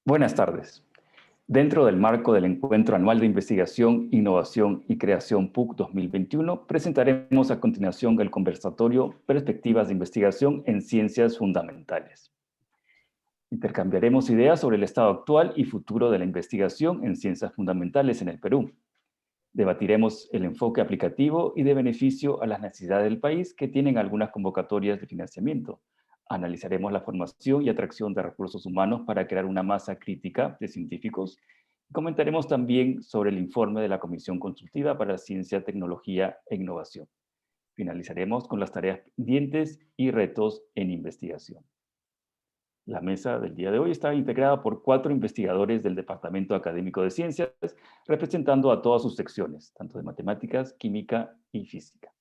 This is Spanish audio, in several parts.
Buenas tardes. Dentro del marco del Encuentro Anual de Investigación, Innovación y Creación PUC 2021, presentaremos a continuación el conversatorio Perspectivas de Investigación en Ciencias Fundamentales. Intercambiaremos ideas sobre el estado actual y futuro de la investigación en ciencias fundamentales en el Perú. Debatiremos el enfoque aplicativo y de beneficio a las necesidades del país que tienen algunas convocatorias de financiamiento. Analizaremos la formación y atracción de recursos humanos para crear una masa crítica de científicos. Comentaremos también sobre el informe de la Comisión Consultiva para Ciencia, Tecnología e Innovación. Finalizaremos con las tareas pendientes y retos en investigación. La mesa del día de hoy está integrada por 4 investigadores del Departamento Académico de Ciencias, representando a todas sus secciones, tanto de matemáticas, química y física.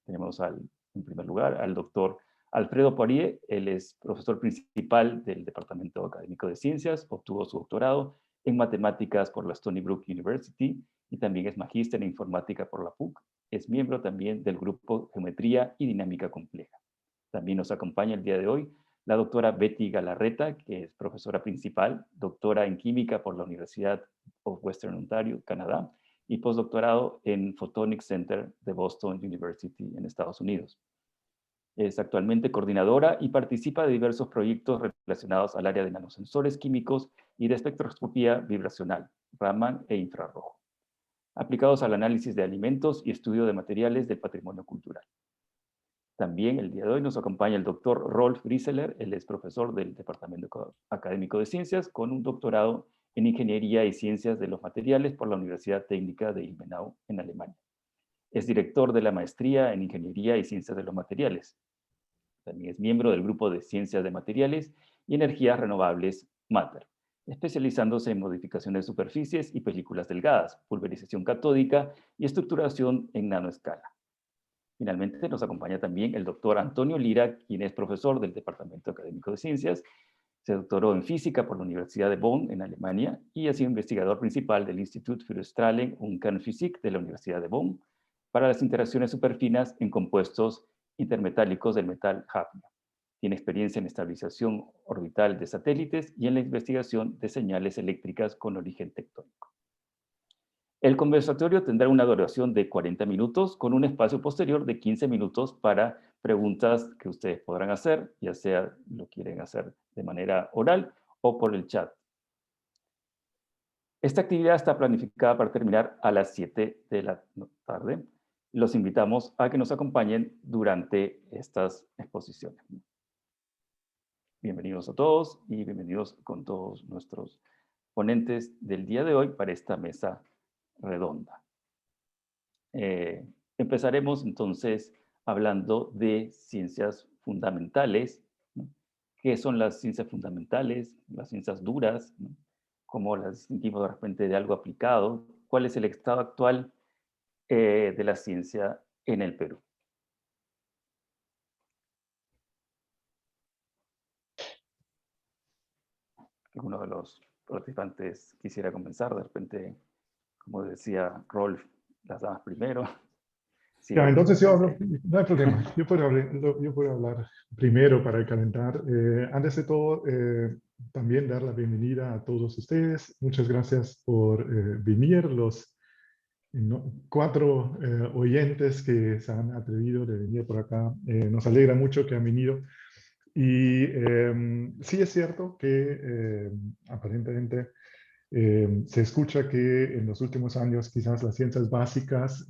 Tenemos en primer lugar al doctor Alfredo Poirier. Él es profesor principal del Departamento Académico de Ciencias, obtuvo su doctorado en matemáticas por la Stony Brook University y también es magíster en informática por la PUC. Es miembro también del grupo Geometría y Dinámica Compleja. También nos acompaña el día de hoy la doctora Betty Galarreta, que es profesora principal, doctora en química por la Universidad of Western Ontario, Canadá, y postdoctorado en Photonics Center de Boston University en Estados Unidos. Es actualmente coordinadora y participa de diversos proyectos relacionados al área de nanosensores químicos y de espectroscopía vibracional, Raman e infrarrojo, aplicados al análisis de alimentos y estudio de materiales del patrimonio cultural. También el día de hoy nos acompaña el doctor Rolf Grieseler. Él es profesor del Departamento Académico de Ciencias con un doctorado en Ingeniería y Ciencias de los Materiales por la Universidad Técnica de Ilmenau en Alemania. Es director de la Maestría en Ingeniería y Ciencias de los Materiales. También es miembro del Grupo de Ciencias de Materiales y Energías Renovables, MATER, especializándose en modificaciones de superficies y películas delgadas, pulverización catódica y estructuración en nanoescala. Finalmente nos acompaña también el doctor Antonio Lira, quien es profesor del Departamento Académico de Ciencias. Se doctoró en física por la Universidad de Bonn, en Alemania, y ha sido investigador principal del Institut für Strahlen und Kernphysik de la Universidad de Bonn para las interacciones superfinas en compuestos intermetálicos del metal hafnio. Tiene experiencia en estabilización orbital de satélites y en la investigación de señales eléctricas con origen tectónico. El conversatorio tendrá una duración de 40 minutos con un espacio posterior de 15 minutos para preguntas que ustedes podrán hacer, ya sea lo quieren hacer de manera oral o por el chat. Esta actividad está planificada para terminar a las 7 de la tarde. Los invitamos a que nos acompañen durante estas exposiciones. Bienvenidos a todos y bienvenidos con todos nuestros ponentes del día de hoy para esta mesa redonda. Empezaremos entonces hablando de ciencias fundamentales, ¿no? ¿Qué son las ciencias fundamentales, las ciencias duras, ¿no? ¿Cómo las distinguimos de repente de algo aplicado? ¿Cuál es el estado actual de la ciencia en el Perú? ¿Alguno de los participantes quisiera comenzar? De repente, como decía Rolf, las damas primero. Sí, Ya, entonces yo hablo, no hay problema, yo puedo hablar primero para calentar. Antes de todo, también dar la bienvenida a todos ustedes. Muchas gracias por venir, los 4 oyentes que se han atrevido de venir por acá. Nos alegra mucho que han venido. Y sí es cierto que aparentemente se escucha que en los últimos años quizás las ciencias básicas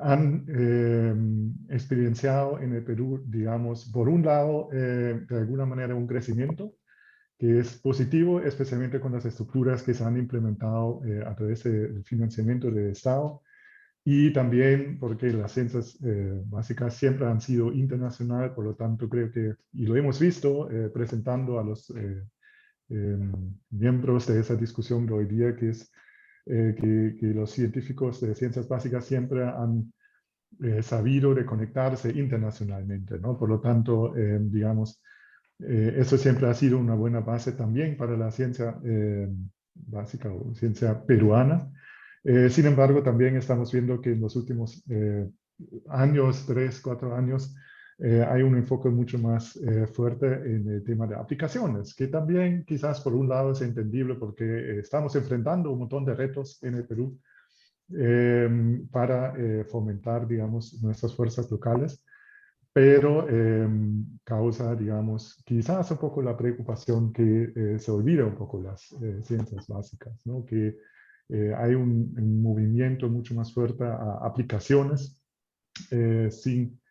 han experienciado en el Perú, digamos, por un lado, de alguna manera un crecimiento que es positivo, especialmente con las estructuras que se han implementado a través del financiamiento del Estado, y también porque las ciencias básicas siempre han sido internacionales, por lo tanto creo que, y lo hemos visto presentando a los miembros de esa discusión de hoy día, que es que los científicos de ciencias básicas siempre han sabido de conectarse internacionalmente, ¿no? Por lo tanto, digamos, eso siempre ha sido una buena base también para la ciencia básica o ciencia peruana. Sin embargo, también estamos viendo que en los últimos años, 3, 4 años, hay un enfoque mucho más fuerte en el tema de aplicaciones, que también quizás por un lado es entendible porque estamos enfrentando un montón de retos en el Perú para fomentar, digamos, nuestras fuerzas locales, pero causa, digamos, quizás un poco la preocupación que se olvida un poco las ciencias básicas, ¿no? Que hay un movimiento mucho más fuerte a aplicaciones sin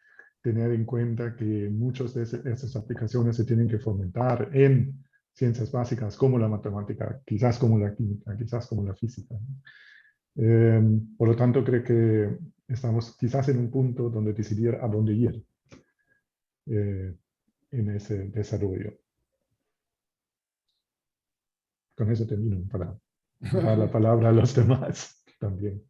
tener en cuenta que muchas de esas aplicaciones se tienen que fomentar en ciencias básicas como la matemática, quizás como la química, quizás como la física, ¿no? Por lo tanto, creo que estamos quizás en un punto donde decidir a dónde ir en ese desarrollo. Con eso termino para dar la palabra a los demás también.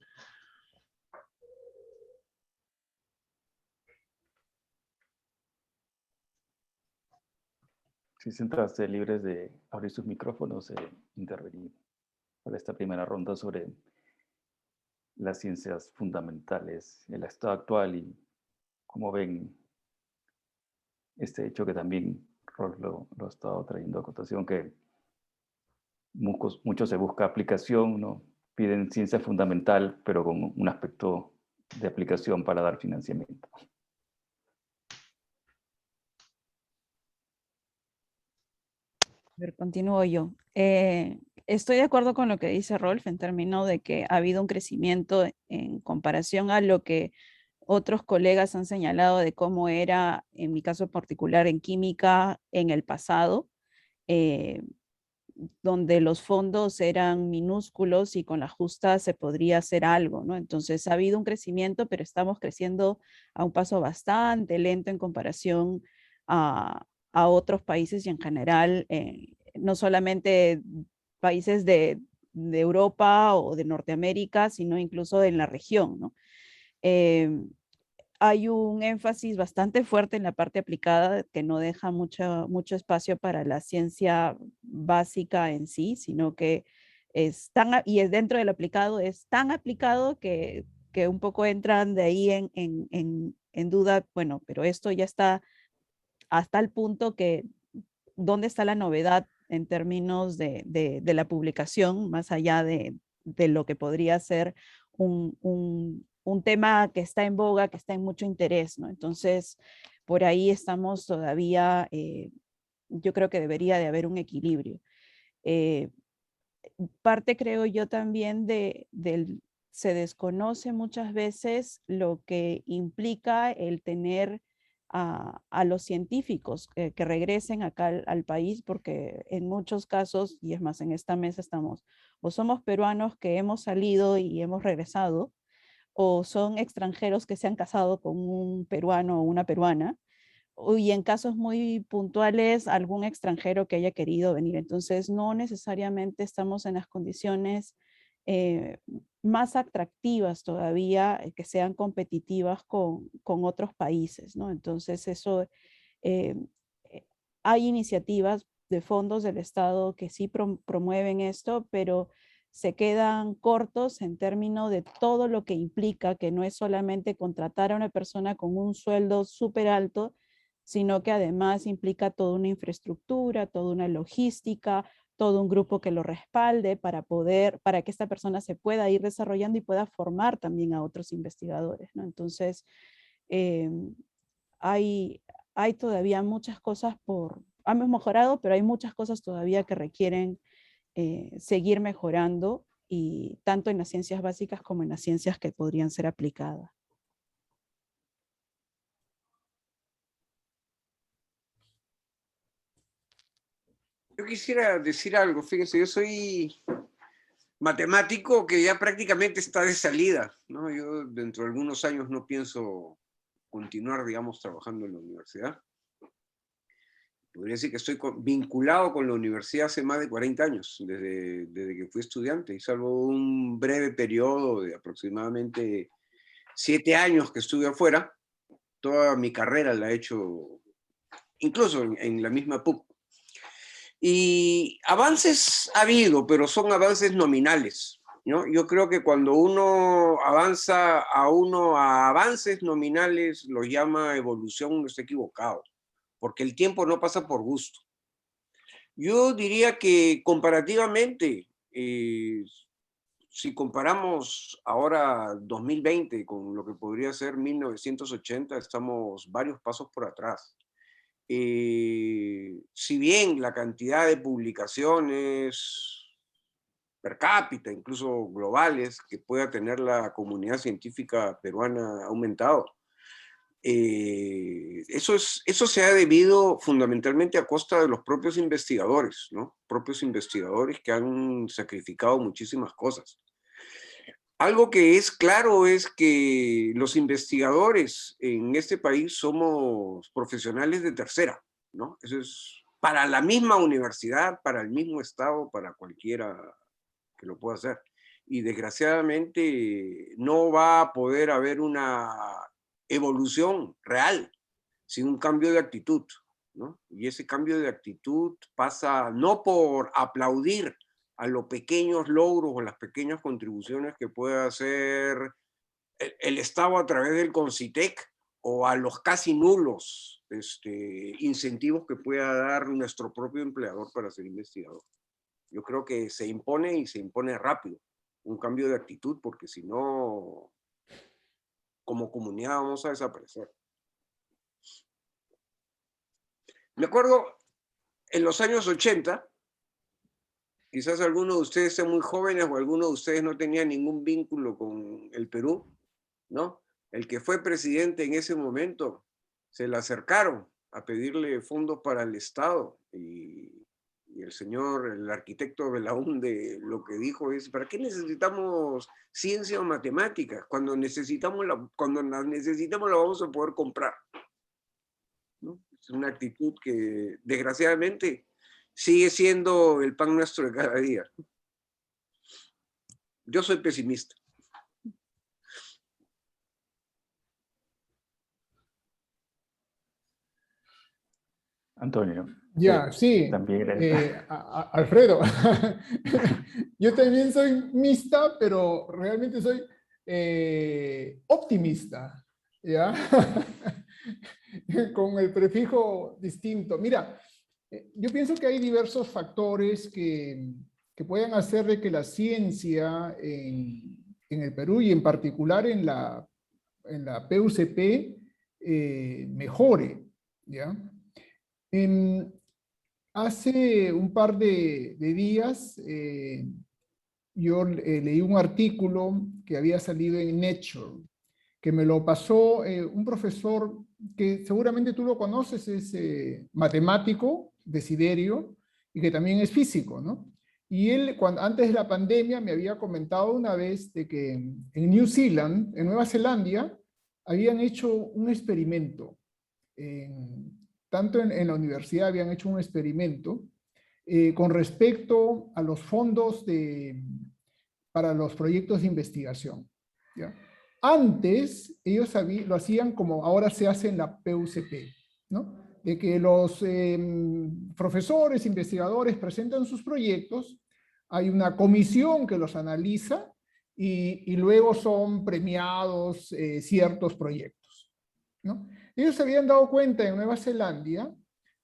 Si siéntanse libres de abrir sus micrófonos e intervenir para esta primera ronda sobre las ciencias fundamentales, el estado actual y cómo ven este hecho que también Rolf lo ha estado trayendo a cotación, que mucho se busca aplicación, ¿no? Piden ciencia fundamental, pero con un aspecto de aplicación para dar financiamiento. A ver, continúo yo. Estoy de acuerdo con lo que dice Rolf en términos de que ha habido un crecimiento en comparación a lo que otros colegas han señalado de cómo era, en mi caso particular, en química en el pasado, eh, donde los fondos eran minúsculos y con la justa se podría hacer algo, ¿no? Entonces ha habido un crecimiento, pero estamos creciendo a un paso bastante lento en comparación a otros países y en general, no solamente países de Europa o de Norteamérica, sino incluso en la región, ¿no? Hay un énfasis bastante fuerte en la parte aplicada que no deja mucho espacio para la ciencia básica en sí, sino que y es dentro del aplicado, es tan aplicado que un poco entran de ahí en duda, bueno, pero esto ya está hasta el punto que, ¿dónde está la novedad en términos de la publicación, más allá de lo que podría ser un tema que está en boga, que está en mucho interés, ¿no? Entonces, por ahí estamos todavía, yo creo que debería de haber un equilibrio. Parte, creo yo, también se desconoce muchas veces lo que implica el tener a los científicos que regresen acá al país, porque en muchos casos, y es más, en esta mesa estamos, o somos peruanos que hemos salido y hemos regresado, o son extranjeros que se han casado con un peruano o una peruana, y en casos muy puntuales algún extranjero que haya querido venir. Entonces, no necesariamente estamos en las condiciones eh, más atractivas todavía, que sean competitivas con otros países, ¿no? Entonces, eso, eh, hay iniciativas de fondos del Estado que sí promueven esto, pero se quedan cortos en términos de todo lo que implica, que no es solamente contratar a una persona con un sueldo súper alto, sino que además implica toda una infraestructura, toda una logística, todo un grupo que lo respalde para que esta persona se pueda ir desarrollando y pueda formar también a otros investigadores, ¿no? Entonces, hay, hay todavía muchas cosas hemos mejorado, pero hay muchas cosas todavía que requieren seguir mejorando, y tanto en las ciencias básicas como en las ciencias que podrían ser aplicadas. Yo quisiera decir algo, fíjense, yo soy matemático que ya prácticamente está de salida, ¿no? Yo dentro de algunos años no pienso continuar, digamos, trabajando en la universidad. Podría decir que estoy vinculado con la universidad hace más de 40 años, desde que fui estudiante, y salvo un breve periodo de aproximadamente 7 años que estuve afuera, toda mi carrera la he hecho, incluso en la misma PUC. Y avances ha habido, pero son avances nominales, ¿no? Yo creo que cuando uno avanza a avances nominales, lo llama evolución, no está equivocado, porque el tiempo no pasa por gusto. Yo diría que comparativamente, si comparamos ahora 2020 con lo que podría ser 1980, estamos varios pasos por atrás. Si bien la cantidad de publicaciones per cápita, incluso globales, que pueda tener la comunidad científica peruana ha aumentado, eso se ha debido fundamentalmente a costa de los propios investigadores, ¿no? Propios investigadores que han sacrificado muchísimas cosas. Algo que es claro es que los investigadores en este país somos profesionales de tercera, ¿no? Eso es para la misma universidad, para el mismo estado, para cualquiera que lo pueda hacer. Y desgraciadamente no va a poder haber una evolución real sin un cambio de actitud, ¿no? Y ese cambio de actitud pasa no por aplaudir a los pequeños logros o las pequeñas contribuciones que pueda hacer el Estado a través del CONCITEC, o a los casi nulos incentivos que pueda dar nuestro propio empleador para ser investigador. Yo creo que se impone, y se impone rápido, un cambio de actitud, porque si no, como comunidad vamos a desaparecer. Me acuerdo en los años 80, quizás algunos de ustedes sean muy jóvenes o algunos de ustedes no tenían ningún vínculo con el Perú, ¿no? El que fue presidente en ese momento, se le acercaron a pedirle fondos para el Estado, y el arquitecto Belaúnde, lo que dijo es: ¿para qué necesitamos ciencia o matemáticas? Cuando las necesitamos la vamos a poder comprar, ¿no? Es una actitud que desgraciadamente sigue siendo el pan nuestro de cada día. Yo soy pesimista. Antonio. Ya, sí. También Alfredo, yo también soy mixta, pero realmente soy optimista, ¿ya? Con el prefijo distinto. Mira, yo pienso que hay diversos factores que pueden hacer de que la ciencia en el Perú, y en particular en la PUCP, mejore, ¿ya? Hace un par de días yo leí un artículo que había salido en Nature, que me lo pasó un profesor que seguramente tú lo conoces, es matemático, Desiderio, y que también es físico, ¿no? Y él, antes de la pandemia, me había comentado una vez de que en New Zealand, en Nueva Zelanda, habían hecho un experimento. Tanto en la universidad habían hecho un experimento con respecto a los fondos para los proyectos de investigación, ¿ya? Antes, ellos lo hacían como ahora se hace en la PUCP, ¿no? De que los profesores, investigadores presentan sus proyectos, hay una comisión que los analiza y luego son premiados ciertos proyectos, ¿no? Ellos se habían dado cuenta en Nueva Zelanda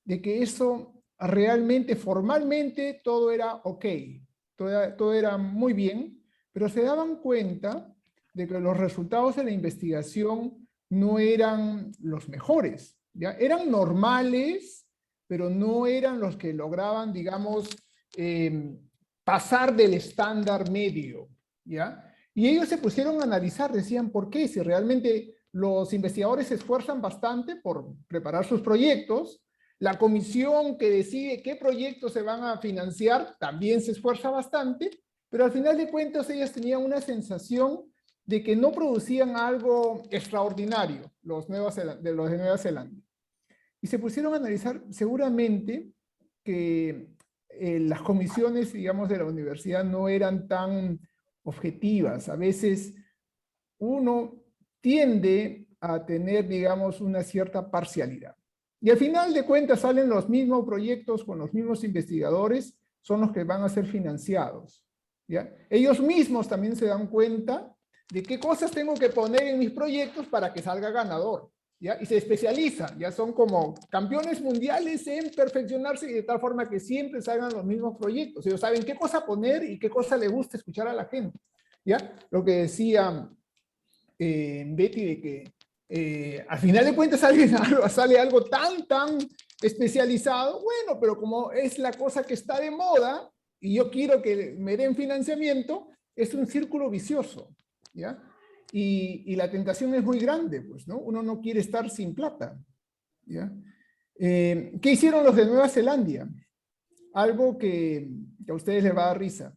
de que eso realmente, formalmente, todo era ok, todo era muy bien, pero se daban cuenta de que los resultados de la investigación no eran los mejores, ¿ya? Eran normales, pero no eran los que lograban, digamos, pasar del estándar medio, ¿ya? Y ellos se pusieron a analizar, decían, ¿por qué? Si realmente los investigadores se esfuerzan bastante por preparar sus proyectos, la comisión que decide qué proyectos se van a financiar también se esfuerza bastante, pero al final de cuentas ellas tenían una sensación de que no producían algo extraordinario los de Nueva Zelanda. Y se pusieron a analizar seguramente que las comisiones, digamos, de la universidad no eran tan objetivas. A veces uno tiende a tener, digamos, una cierta parcialidad. Y al final de cuentas salen los mismos proyectos con los mismos investigadores, son los que van a ser financiados, ¿ya? Ellos mismos también se dan cuenta de qué cosas tengo que poner en mis proyectos para que salga ganador, ¿ya? Y se especializan, ya son como campeones mundiales en perfeccionarse y de tal forma que siempre salgan los mismos proyectos. Ellos saben qué cosa poner y qué cosa le gusta escuchar a la gente, ¿ya? Lo que decía Betty, de que al final de cuentas sale algo tan especializado, bueno, pero como es la cosa que está de moda y yo quiero que me den financiamiento, es un círculo vicioso, ¿ya? Y la tentación es muy grande, pues, ¿no? Uno no quiere estar sin plata, ¿ya? ¿Qué hicieron los de Nueva Zelanda? Algo que a ustedes les va a dar risa.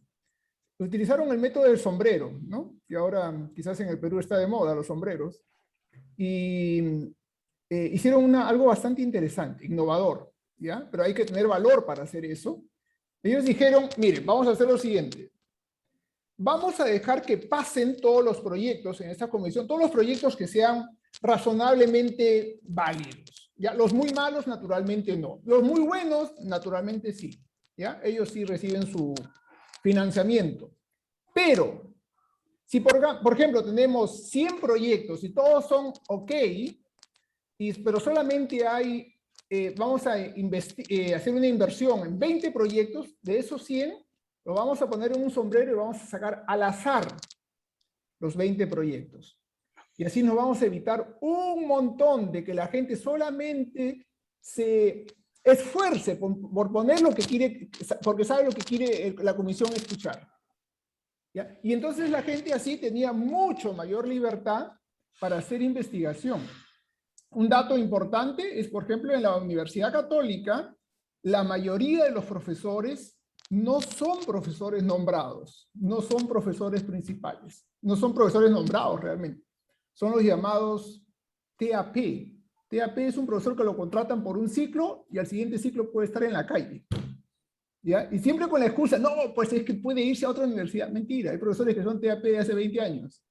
Utilizaron el método del sombrero, ¿no? Que ahora quizás en el Perú está de moda, los sombreros. Y hicieron algo bastante interesante, innovador, ¿ya? Pero hay que tener valor para hacer eso. Ellos dijeron, miren, vamos a hacer lo siguiente. Vamos a dejar que pasen todos los proyectos en esta comisión, todos los proyectos que sean razonablemente válidos, ¿ya? Los muy malos, naturalmente no. Los muy buenos, naturalmente sí, ¿ya? Ellos sí reciben su financiamiento. Pero, si por ejemplo tenemos 100 proyectos y todos son ok, pero solamente hay, vamos a hacer una inversión en 20 proyectos, de esos 100, lo vamos a poner en un sombrero y vamos a sacar al azar los 20 proyectos. Y así nos vamos a evitar un montón de que la gente solamente se esfuerce por poner lo que quiere, porque sabe lo que quiere la comisión escuchar, ¿ya? Y entonces la gente así tenía mucho mayor libertad para hacer investigación. Un dato importante es, por ejemplo, en la Universidad Católica, la mayoría de los profesores no son profesores nombrados, no son profesores principales, no son profesores nombrados realmente. Son los llamados TAP. TAP es un profesor que lo contratan por un ciclo y al siguiente ciclo puede estar en la calle, ¿ya? Y siempre con la excusa, no, pues es que puede irse a otra universidad. Mentira, hay profesores que son TAP de hace 20 años,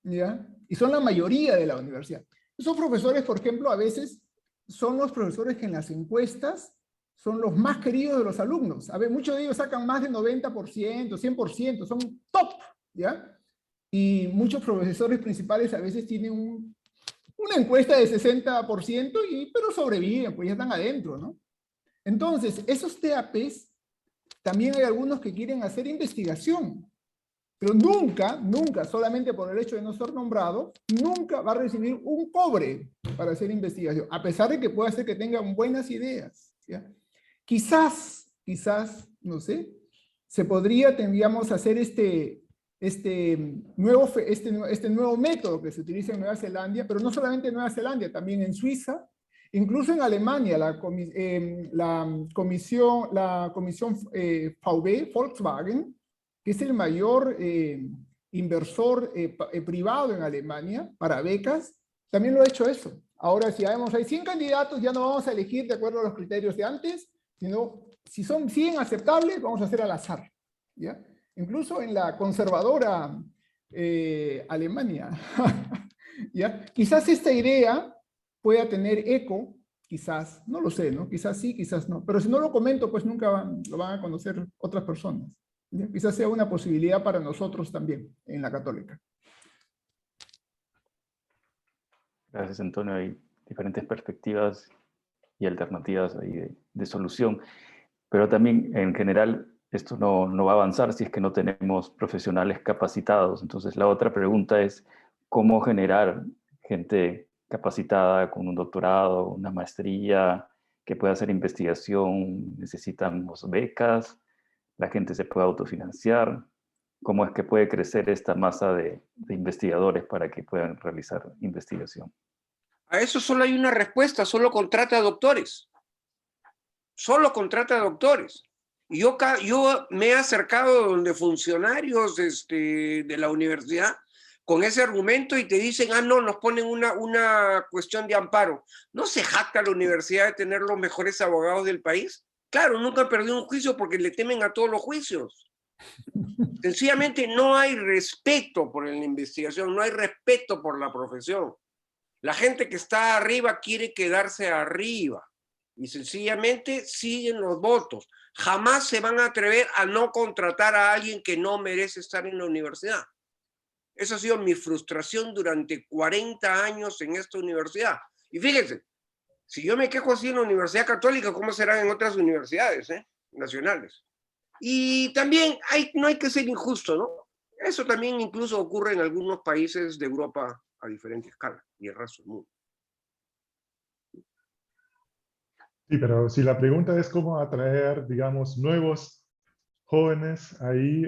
¿ya? Y son la mayoría de la universidad. Esos profesores, por ejemplo, a veces son los profesores que en las encuestas son los más queridos de los alumnos. A ver, muchos de ellos sacan más de 90%, 100%, son top, ¿ya? Y muchos profesores principales a veces tienen una encuesta de 60%, pero sobreviven, pues ya están adentro, ¿no? Entonces, esos TAPs, también hay algunos que quieren hacer investigación, pero nunca, solamente por el hecho de no ser nombrado, nunca va a recibir un cobre para hacer investigación, a pesar de que pueda ser que tengan buenas ideas, ¿ya? Quizás, no sé, se podría, tendríamos hacer este nuevo método que se utiliza en Nueva Zelanda, pero no solamente en Nueva Zelanda, también en Suiza, incluso en Alemania, la comisión VW, Volkswagen, que es el mayor inversor privado en Alemania para becas, también lo ha hecho eso. Ahora, si hay 100 candidatos, ya no vamos a elegir de acuerdo a los criterios de antes, sino si son 100 aceptables, vamos a hacer al azar, ¿ya? Incluso en la conservadora Alemania, ¿ya? Quizás esta idea pueda tener eco, quizás, no lo sé, ¿no? Quizás sí, quizás no, pero si no lo comento, pues nunca lo van a conocer otras personas, ¿ya? Quizás sea una posibilidad para nosotros también en la Católica. Gracias, Antonio. Hay diferentes perspectivas y alternativas ahí de solución, pero también en general esto no va a avanzar si es que no tenemos profesionales capacitados. Entonces la otra pregunta es cómo generar gente capacitada con un doctorado, una maestría, que pueda hacer investigación, necesitamos becas, la gente se puede autofinanciar. ¿Cómo es que puede crecer esta masa de investigadores para que puedan realizar investigación? A eso solo hay una respuesta, solo contrata doctores. Solo contrata doctores. Y yo me he acercado donde funcionarios de la universidad con ese argumento y te dicen, ah, no, nos ponen una cuestión de amparo. ¿No se jacta la universidad de tener los mejores abogados del país? Claro, nunca han perdido un juicio porque le temen a todos los juicios. Sencillamente no hay respeto por la investigación, no hay respeto por la profesión. La gente que está arriba quiere quedarse arriba y sencillamente siguen los votos. Jamás se van a atrever a no contratar a alguien que no merece estar en la universidad. Esa ha sido mi frustración durante 40 años en esta universidad. Y fíjense, si yo me quejo así en la Universidad Católica, ¿cómo serán en otras universidades nacionales? Y también no hay que ser injusto, ¿no? Eso también incluso ocurre en algunos países de Europa a diferente escala y el resto del mundo. Sí, pero si la pregunta es cómo atraer, digamos, nuevos jóvenes ahí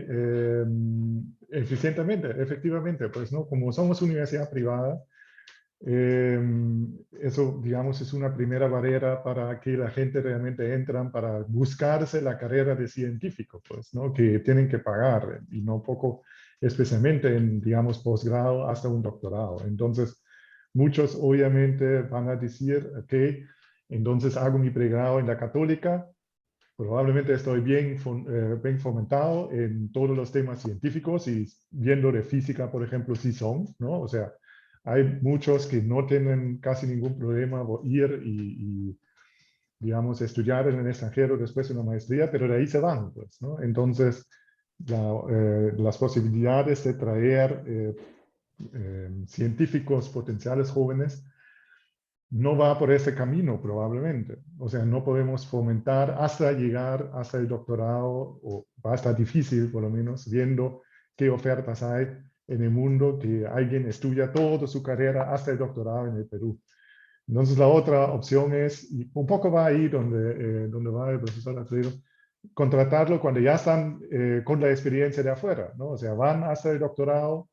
eficientemente, efectivamente, pues, ¿no? Como somos universidad privada, eso, digamos, es una primera barrera para que la gente realmente entran para buscarse la carrera de científico, pues, ¿no? Que tienen que pagar, y no poco, especialmente en, digamos, posgrado hasta un doctorado. Entonces, muchos obviamente van a decir, ok, entonces hago mi pregrado en la Católica, probablemente estoy bien fomentado en todos los temas científicos y viendo de física, por ejemplo, sí son, ¿no? O sea, hay muchos que no tienen casi ningún problema ir y digamos, estudiar en el extranjero después de una maestría, pero de ahí se van, pues, ¿no? Entonces, las posibilidades de traer científicos potenciales jóvenes no va por ese camino probablemente. O sea, no podemos fomentar hasta llegar hasta el doctorado, o va a estar difícil por lo menos, viendo qué ofertas hay en el mundo, que alguien estudia toda su carrera hasta el doctorado en el Perú. Entonces la otra opción es, y un poco va ahí donde va el profesor Alfredo, contratarlo cuando ya están con la experiencia de afuera, ¿no? O sea, van hasta el doctorado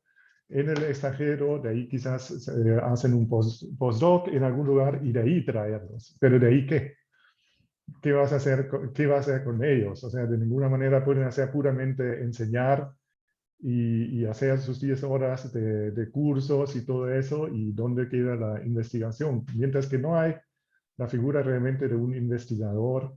en el extranjero, de ahí quizás hacen un postdoc en algún lugar y de ahí traerlos. Pero de ahí, ¿qué? ¿Qué vas a hacer, qué vas a hacer con ellos? O sea, de ninguna manera pueden hacer puramente enseñar y hacer sus 10 horas de cursos y todo eso, y dónde queda la investigación. Mientras que no hay la figura realmente de un investigador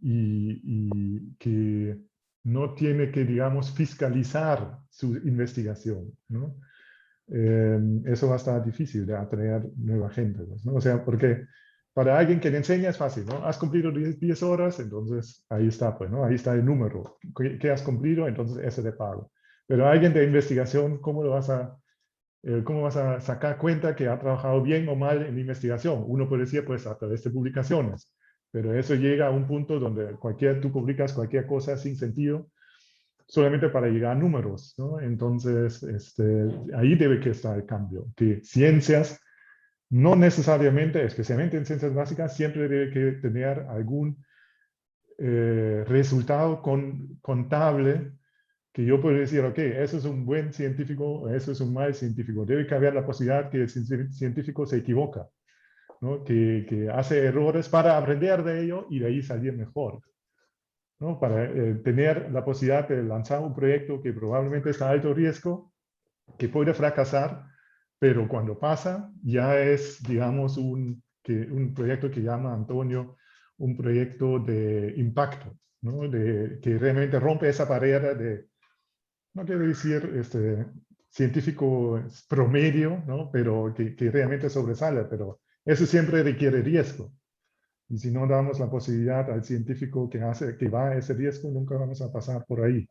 y que no tiene que, digamos, fiscalizar su investigación, ¿no? Eso va a estar difícil de atraer nueva gente, pues, ¿no? O sea, porque para alguien que le enseña es fácil, ¿no? Has cumplido 10 horas, entonces ahí está, pues, ¿no? Ahí está el número. ¿Qué has cumplido? Entonces ese te pago. Pero alguien de investigación, ¿cómo vas a sacar cuenta que ha trabajado bien o mal en investigación? Uno puede decir, pues, a través de publicaciones. Pero eso llega a un punto donde tú publicas cualquier cosa sin sentido, solamente para llegar a números, ¿no? Entonces, ahí debe que estar el cambio. Que ciencias, no necesariamente, especialmente en ciencias básicas, siempre debe que tener algún resultado contable que yo puedo decir, ok, eso es un buen científico, eso es un mal científico. Debe que haber la posibilidad que el científico se equivoca, ¿no? Que hace errores para aprender de ello y de ahí salir mejor, ¿no? Para tener la posibilidad de lanzar un proyecto que probablemente está a alto riesgo, que puede fracasar, pero cuando pasa ya es, digamos, un proyecto que llama Antonio un proyecto de impacto, ¿no? Que realmente rompe esa barrera de, no quiero decir científico promedio, ¿no? Pero que realmente sobresale, pero eso siempre requiere riesgo. Y si no damos la posibilidad al científico que va a ese riesgo, nunca vamos a pasar por ahí,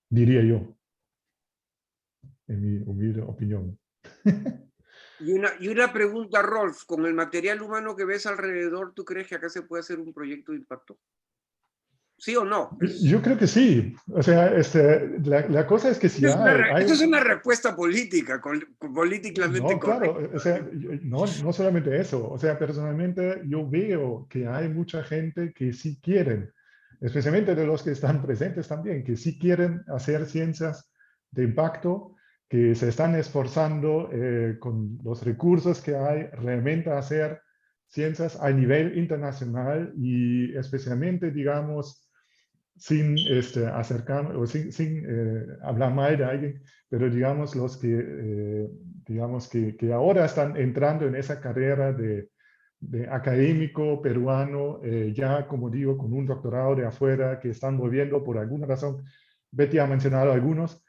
diría yo, en mi humilde opinión. Y una pregunta, Rolf, con el material humano que ves alrededor, ¿tú crees que acá se puede hacer un proyecto de impacto? ¿Sí o no? Yo creo que sí. O sea, la cosa es que si Esa es una respuesta política, políticamente no, claro, correcta. o sea, no solamente eso. O sea, personalmente yo veo que hay mucha gente que sí quieren, especialmente de los que están presentes también, que sí quieren hacer ciencias de impacto, que se están esforzando con los recursos que hay realmente a hacer ciencias a nivel internacional y especialmente, digamos, sin acercar o sin hablar mal de alguien, pero digamos los que, digamos que ahora están entrando en esa carrera de académico peruano, ya como digo, con un doctorado de afuera, que están volviendo por alguna razón, Betty ha mencionado algunos,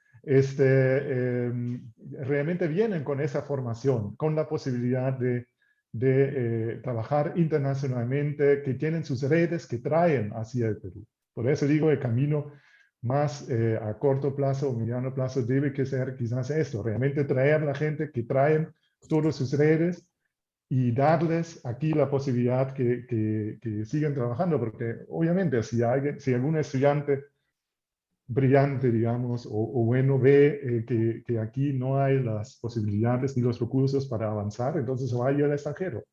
realmente vienen con esa formación, con la posibilidad de trabajar internacionalmente, que tienen sus redes que traen hacia el Perú. Por eso digo, el camino más a corto plazo o mediano plazo debe que ser quizás esto, realmente traer a la gente que traen todas sus redes y darles aquí la posibilidad que sigan trabajando, porque obviamente si algún estudiante brillante, digamos, o bueno ve que aquí no hay las posibilidades ni los recursos para avanzar, entonces se va a ir al extranjero.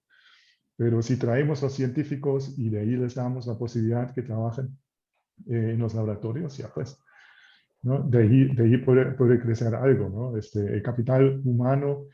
Pero si traemos a los científicos y de ahí les damos la posibilidad que trabajen en los laboratorios, ya pues, ¿no? De ahí puede crecer algo, ¿no? El capital humano,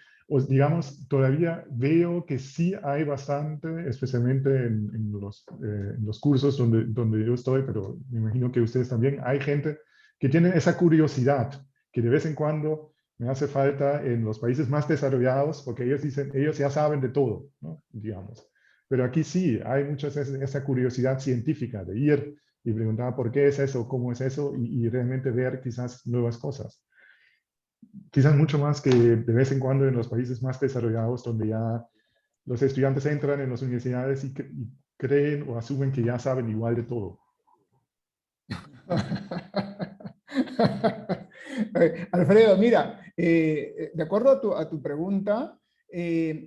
digamos, todavía veo que sí hay bastante, especialmente en los cursos donde yo estoy, pero me imagino que ustedes también, hay gente que tiene esa curiosidad, que de vez en cuando me hace falta en los países más desarrollados, porque ellos dicen, ellos ya saben de todo, ¿no? Digamos. Pero aquí sí, hay mucha esa curiosidad científica de ir y preguntar por qué es eso, cómo es eso, y realmente ver quizás nuevas cosas. Quizás mucho más que de vez en cuando en los países más desarrollados, donde ya los estudiantes entran en las universidades y creen o asumen que ya saben igual de todo. Alfredo, mira, de acuerdo a tu pregunta,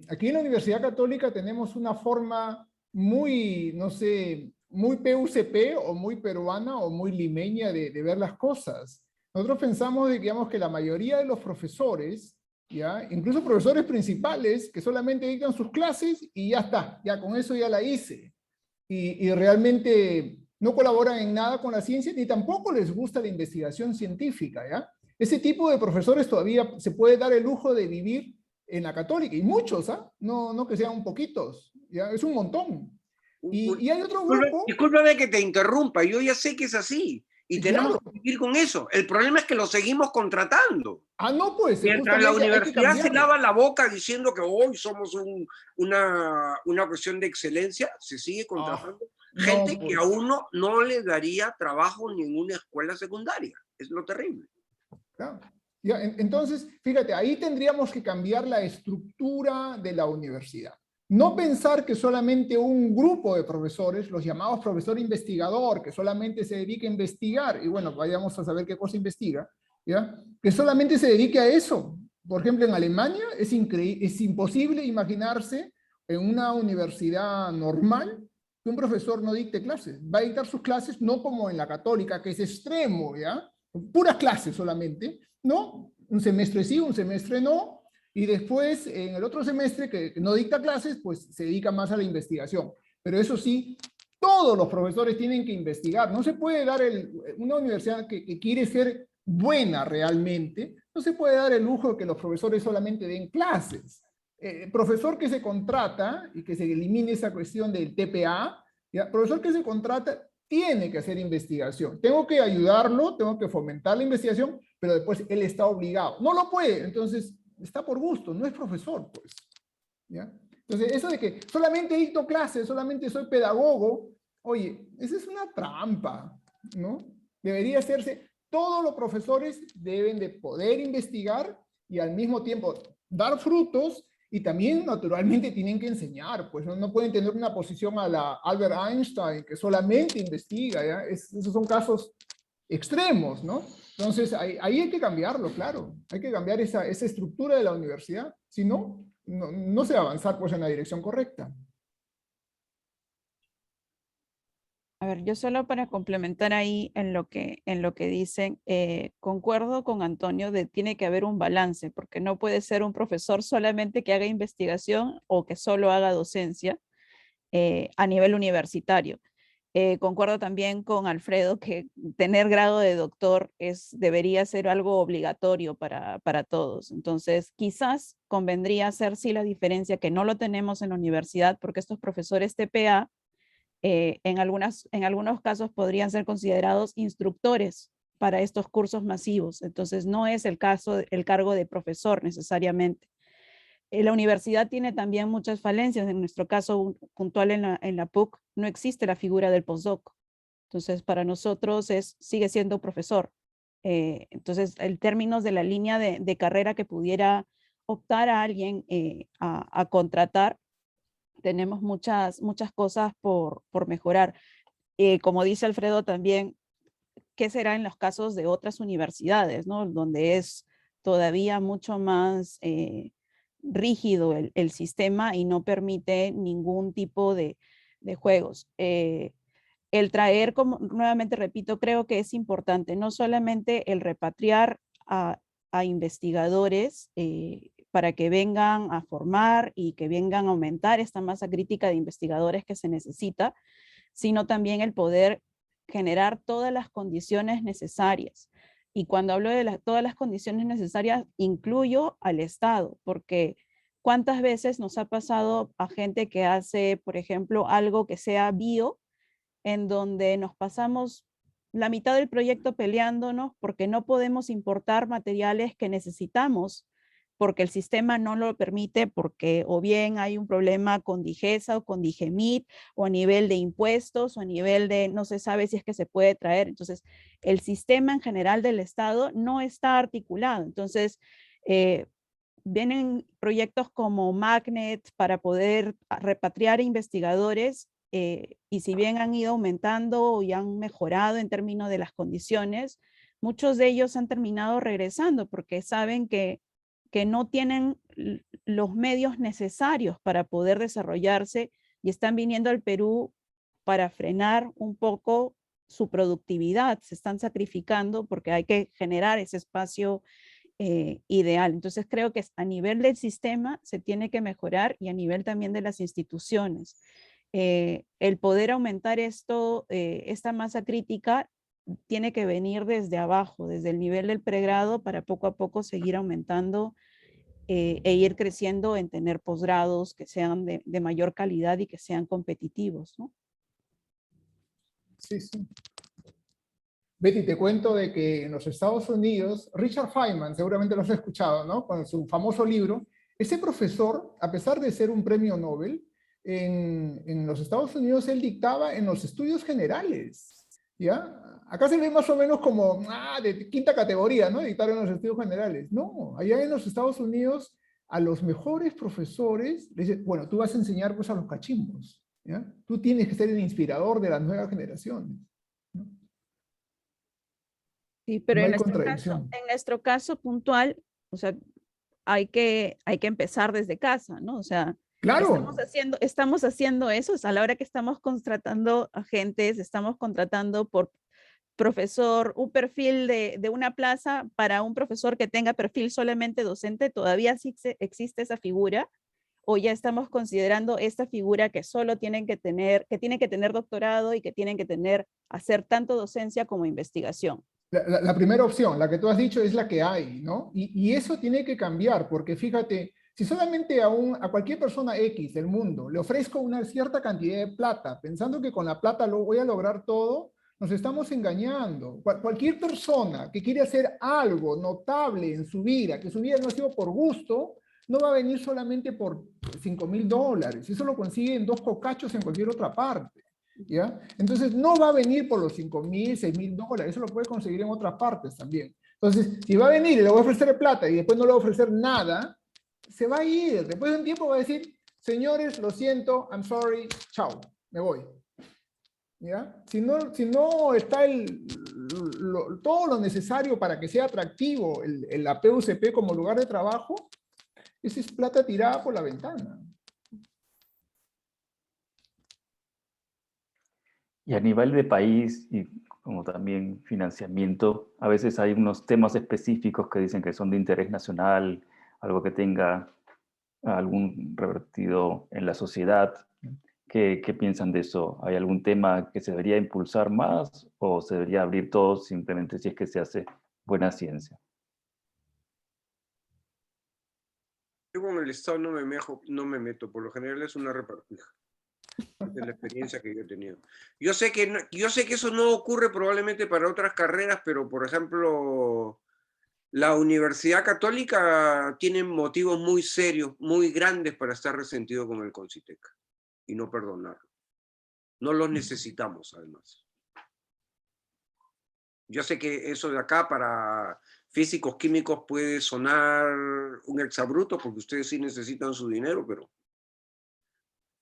aquí en la Universidad Católica tenemos una forma muy, no sé, muy PUCP o muy peruana o muy limeña de ver las cosas. Nosotros pensamos, digamos, que la mayoría de los profesores, ¿ya? Incluso profesores principales, que solamente dictan sus clases y ya está, ya con eso ya la hice. Y realmente no colaboran en nada con la ciencia, ni tampoco les gusta la investigación científica, ¿ya? Ese tipo de profesores todavía se puede dar el lujo de vivir en la Católica, y muchos, ¿ah? No que sean poquitos, ¿ya? Es un montón. Y hay otro grupo... Discúlpame que te interrumpa, yo ya sé que es así, y tenemos que vivir con eso. El problema es que lo seguimos contratando. Ah, no, pues. Mientras la universidad se lava la boca diciendo que hoy somos una cuestión de excelencia, se sigue contratando gente que a uno no le daría trabajo ni en una escuela secundaria. Es lo terrible. Claro. Ya, entonces, fíjate, ahí tendríamos que cambiar la estructura de la universidad. No pensar que solamente un grupo de profesores, los llamados profesor investigador, que solamente se dedica a investigar, y bueno, vayamos a saber qué cosa investiga, ¿ya? Que solamente se dedique a eso. Por ejemplo, en Alemania es imposible imaginarse en una universidad normal que un profesor no dicte clases. Va a dictar sus clases no como en la católica, que es extremo, ¿ya? Puras clases solamente, ¿no? Un semestre sí, un semestre no, y después en el otro semestre que no dicta clases, pues se dedica más a la investigación. Pero eso sí, todos los profesores tienen que investigar. No se puede dar una universidad que quiere ser buena realmente, no se puede dar el lujo de que los profesores solamente den clases. El profesor que se contrata, y que se elimine esa cuestión del TPA, ¿ya? Profesor que se contrata tiene que hacer investigación. Tengo que ayudarlo, tengo que fomentar la investigación, pero después él está obligado. No lo puede, entonces está por gusto, no es profesor, pues. ¿Ya? Entonces, eso de que solamente dicto clases, solamente soy pedagogo, oye, esa es una trampa, ¿no? Debería hacerse, todos los profesores deben de poder investigar y al mismo tiempo dar frutos, y también naturalmente tienen que enseñar, pues no pueden tener una posición a la Albert Einstein, que solamente investiga, ¿ya? Esos son casos extremos, ¿no? Entonces ahí hay que cambiarlo, claro, hay que cambiar esa estructura de la universidad, si no, no se va a avanzar pues en la dirección correcta. A ver, yo solo para complementar ahí en lo que dicen, concuerdo con Antonio de tiene que haber un balance, porque no puede ser un profesor solamente que haga investigación o que solo haga docencia a nivel universitario. Concuerdo también con Alfredo que tener grado de doctor debería ser algo obligatorio para todos. Entonces, quizás convendría hacer sí la diferencia que no lo tenemos en la universidad, porque estos profesores TPA en algunos casos podrían ser considerados instructores para estos cursos masivos. Entonces, no es el cargo de profesor necesariamente. La universidad tiene también muchas falencias. En nuestro caso puntual en la PUC no existe la figura del postdoc. Entonces, para nosotros sigue siendo profesor. Entonces, en términos de la línea de carrera que pudiera optar a alguien a contratar, tenemos muchas cosas por mejorar. Como dice Alfredo también, ¿qué será en los casos de otras universidades, ¿no? Donde es todavía mucho más rígido el sistema y no permite ningún tipo de juegos. El traer, como nuevamente repito, creo que es importante, no solamente el repatriar a investigadores para que vengan a formar y que vengan a aumentar esta masa crítica de investigadores que se necesita, sino también el poder generar todas las condiciones necesarias. Y cuando hablo de todas las condiciones necesarias, incluyo al Estado, porque ¿cuántas veces nos ha pasado a gente que hace, por ejemplo, algo que sea bio, en donde nos pasamos la mitad del proyecto peleándonos porque no podemos importar materiales que necesitamos porque el sistema no lo permite, porque o bien hay un problema con Digesa o con Digemit, o a nivel de impuestos, o a nivel de no se sabe si es que se puede traer. Entonces, el sistema en general del Estado no está articulado. Entonces, vienen proyectos como Magnet para poder repatriar investigadores, y si bien han ido aumentando y han mejorado en términos de las condiciones, muchos de ellos han terminado regresando porque saben que no tienen los medios necesarios para poder desarrollarse y están viniendo al Perú para frenar un poco su productividad. Se están sacrificando porque hay que generar ese espacio ideal. Entonces creo que a nivel del sistema se tiene que mejorar y a nivel también de las instituciones. El poder aumentar esta masa crítica tiene que venir desde abajo, desde el nivel del pregrado para poco a poco seguir aumentando e ir creciendo en tener posgrados que sean de mayor calidad y que sean competitivos, ¿no? Sí, sí. Betty, te cuento de que en los Estados Unidos, Richard Feynman, seguramente lo has escuchado, ¿no? Con su famoso libro, ese profesor, a pesar de ser un premio Nobel, en los Estados Unidos él dictaba en los estudios generales, ¿ya? Acá se ve más o menos como, de quinta categoría, ¿no? Dictar en los estudios generales. No, allá en los Estados Unidos, a los mejores profesores, les dicen, bueno, tú vas a enseñar pues a los cachimbos, ¿ya? Tú tienes que ser el inspirador de las nuevas generaciones, ¿no? Sí, pero No en hay contradicción. nuestro caso puntual, o sea, hay que empezar desde casa, ¿no? O sea, Claro, estamos haciendo eso, o sea, a la hora que estamos contratando agentes, estamos contratando por profesor, un perfil de una plaza para un profesor que tenga perfil solamente docente, todavía sí existe esa figura, o ya estamos considerando esta figura que solo tienen que tener doctorado y que tienen que hacer tanto docencia como investigación. la primera opción, la que tú has dicho, es la que hay, ¿no? Y eso tiene que cambiar, porque fíjate, si solamente a cualquier persona X del mundo le ofrezco una cierta cantidad de plata, pensando que con la plata lo voy a lograr todo, nos estamos engañando. Cualquier persona que quiere hacer algo notable en su vida, que su vida no ha sido por gusto, no va a venir solamente por $5,000. Eso lo consigue en 2 cocachos en cualquier otra parte. ¿Ya? Entonces no va a venir por los $5,000, $6,000, eso lo puede conseguir en otras partes también. Entonces, si va a venir y le voy a ofrecer plata y después no le voy a ofrecer nada, se va a ir. Después de un tiempo va a decir, señores, lo siento, I'm sorry, chao, me voy. ¿Ya? Si no está todo lo necesario para que sea atractivo la PUCP como lugar de trabajo, esa es plata tirada por la ventana. Y a nivel de país y como también financiamiento, a veces hay unos temas específicos que dicen que son de interés nacional, algo que tenga algún revertido en la sociedad. ¿Qué piensan de eso? ¿Hay algún tema que se debería impulsar más o se debería abrir todo simplemente si es que se hace buena ciencia? Yo con el Estado no me meto, por lo general es una repartija. Esa es la experiencia que yo he tenido. Yo sé que eso no ocurre probablemente para otras carreras, pero por ejemplo, la Universidad Católica tiene motivos muy serios, muy grandes para estar resentido con el Concitec y no perdonarlo. No los necesitamos, además. Yo sé que eso de acá para físicos químicos puede sonar un exabrupto porque ustedes sí necesitan su dinero, pero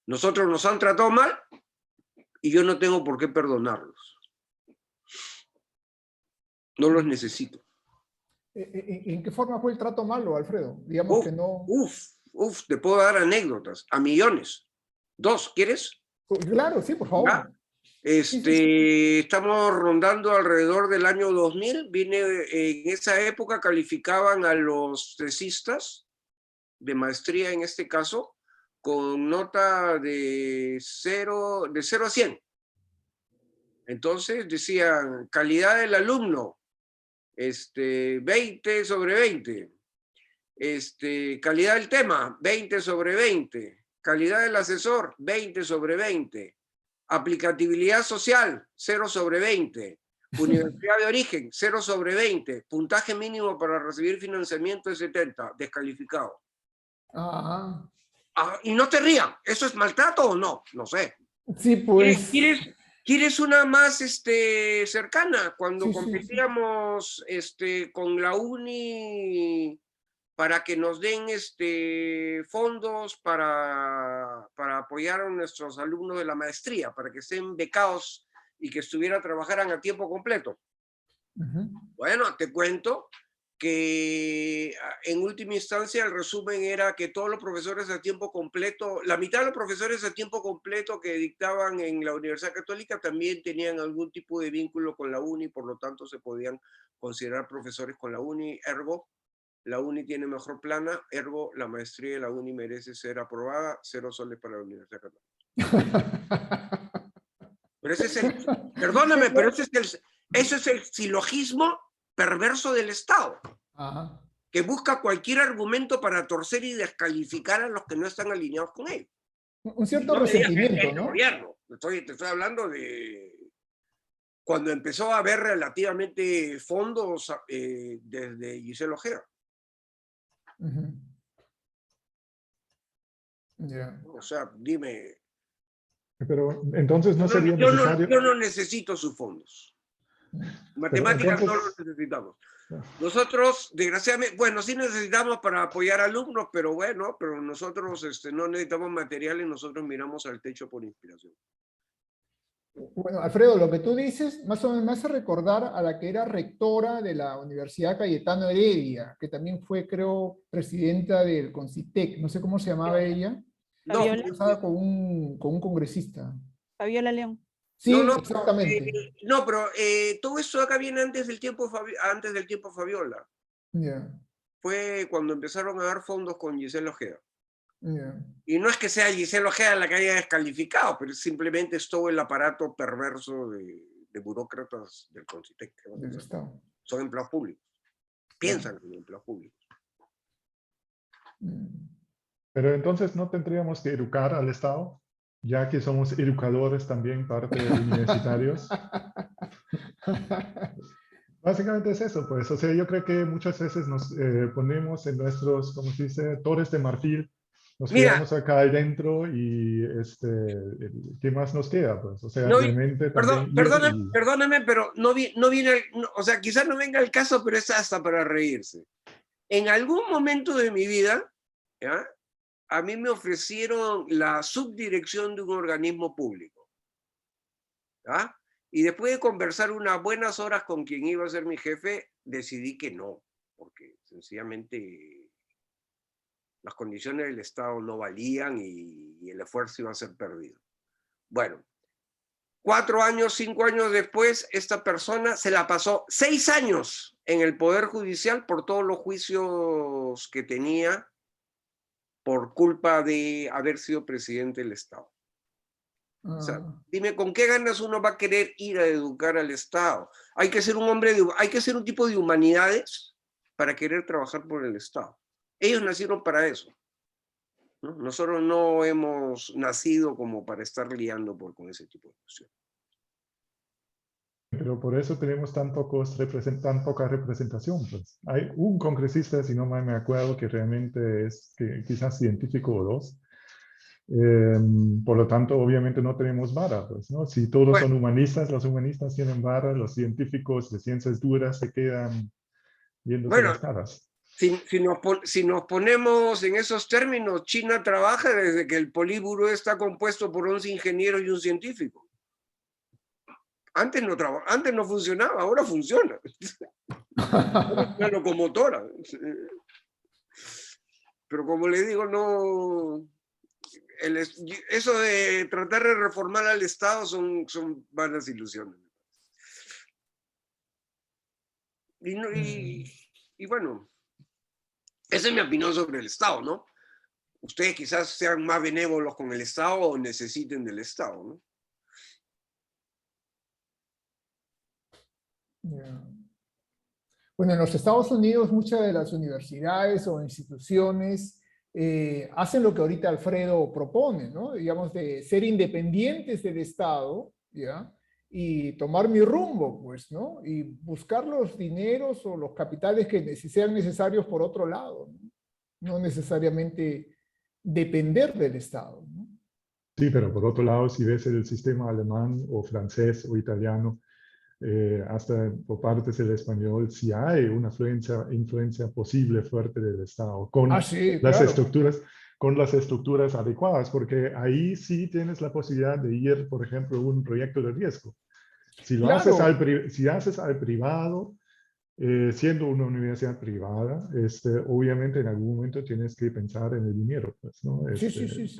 nosotros nos han tratado mal y yo no tengo por qué perdonarlos. No los necesito. ¿En qué forma fue el trato malo, Alfredo? Digamos que no... Te puedo dar anécdotas, a millones. 2, ¿quieres? Claro, sí, por favor. ¿Ya? Sí. Estamos rondando alrededor del año 2000. En esa época calificaban a los tesistas de maestría, en este caso, con nota de 0 a 100. Entonces decían, calidad del alumno, 20 sobre 20. Calidad del tema, 20 sobre 20. Calidad del asesor, 20 sobre 20. Aplicabilidad social, 0 sobre 20. Universidad de origen, 0 sobre 20. Puntaje mínimo para recibir financiamiento de 70. Descalificado. Ah, Y no te rían, ¿eso es maltrato o no? No sé. sí, pues... ¿Quieres una más cercana? Cuando Sí. competíamos con la uni para que nos den fondos para apoyar a nuestros alumnos de la maestría, para que estén becados y que trabajaran a tiempo completo. Bueno, te cuento que en última instancia el resumen era que todos los profesores a tiempo completo, la mitad de los profesores a tiempo completo que dictaban en la Universidad Católica también tenían algún tipo de vínculo con la uni, por lo tanto se podían considerar profesores con la uni, ergo la uni tiene mejor plana, ergo la maestría de la uni merece ser aprobada, 0 soles para la Universidad Católica. Pero ese es perdóname, pero ese es el silogismo perverso del Estado, que busca cualquier argumento para torcer y descalificar a los que no están alineados con él. Un cierto resentimiento, ¿no? Gobierno. Te estoy hablando de cuando empezó a haber relativamente fondos desde Gisela Ojeda. O sea, dime. Pero entonces no sería necesario... Yo no necesito sus fondos. Matemáticas no los necesitamos. Nosotros, desgraciadamente, bueno, sí necesitamos para apoyar alumnos, pero nosotros no necesitamos materiales, nosotros miramos al techo por inspiración. Bueno, Alfredo, lo que tú dices más o menos me hace recordar a la que era rectora de la Universidad Cayetano Heredia, que también fue, creo, presidenta del Concitec, no sé cómo se llamaba ella. Fabiola. Estaba con un congresista. Fabiola León. Sí, exactamente. Pero todo esto acá viene antes del tiempo Fabiola. Fue cuando empezaron a dar fondos con Gisela Ojeda. Y no es que sea Gisela Ojeda la que haya descalificado, pero simplemente es todo el aparato perverso de burócratas del Concitec. Del Estado. Son empleados públicos. Piensan en empleados públicos. Pero entonces no tendríamos que educar al Estado, ya que somos educadores también, parte universitarios. Básicamente es eso, pues. O sea, yo creo que muchas veces nos ponemos en nuestros, como se dice, torres de marfil. Nos quedamos acá adentro y ¿qué más nos queda? Pues, o sea, realmente también... Perdóname, pero no viene, o sea, quizás no venga el caso, pero es hasta para reírse. En algún momento de mi vida, ¿ya?, a mí me ofrecieron la subdirección de un organismo público. ¿Ya? Y después de conversar unas buenas horas con quien iba a ser mi jefe, decidí que no, porque sencillamente las condiciones del Estado no valían y el esfuerzo iba a ser perdido. Bueno, 4 años, 5 años después, esta persona se la pasó 6 años en el Poder Judicial por todos los juicios que tenía por culpa de haber sido presidente del Estado. O sea, dime, ¿con qué ganas uno va a querer ir a educar al Estado? Hay que ser un hombre, hay que ser un tipo de humanidades para querer trabajar por el Estado. Ellos nacieron para eso, ¿no? Nosotros no hemos nacido como para estar liando con ese tipo de cuestiones. Pero por eso tenemos tan poca representación. Pues. Hay un congresista, si no mal me acuerdo, que realmente es quizás científico o dos. Por lo tanto, obviamente no tenemos vara. Pues, ¿no? Si todos son humanistas, los humanistas tienen vara, los científicos de ciencias duras se quedan viéndose las caras. Si nos ponemos en esos términos, China trabaja desde que el Politburó está compuesto por 11 ingenieros y un científico. Antes no funcionaba, ahora funciona. Una locomotora. Pero como le digo, no... eso de tratar de reformar al Estado son vanas ilusiones. Y bueno, esa es mi opinión sobre el Estado, ¿no? Ustedes quizás sean más benévolos con el Estado o necesiten del Estado, ¿no? Bueno, en los Estados Unidos muchas de las universidades o instituciones hacen lo que ahorita Alfredo propone, ¿no? Digamos, de ser independientes del Estado, ¿ya? Y tomar mi rumbo, pues, ¿no? Y buscar los dineros o los capitales que sean necesarios por otro lado, ¿no? No necesariamente depender del Estado, ¿no? Sí, pero por otro lado, si ves el sistema alemán o francés o italiano, hasta por partes del español, sí hay una influencia posible fuerte del Estado con Sí, las claro. estructuras adecuadas, porque ahí sí tienes la posibilidad de ir, por ejemplo, un proyecto de riesgo. Si lo haces al privado, siendo una universidad privada, obviamente en algún momento tienes que pensar en el dinero. Pues, ¿no?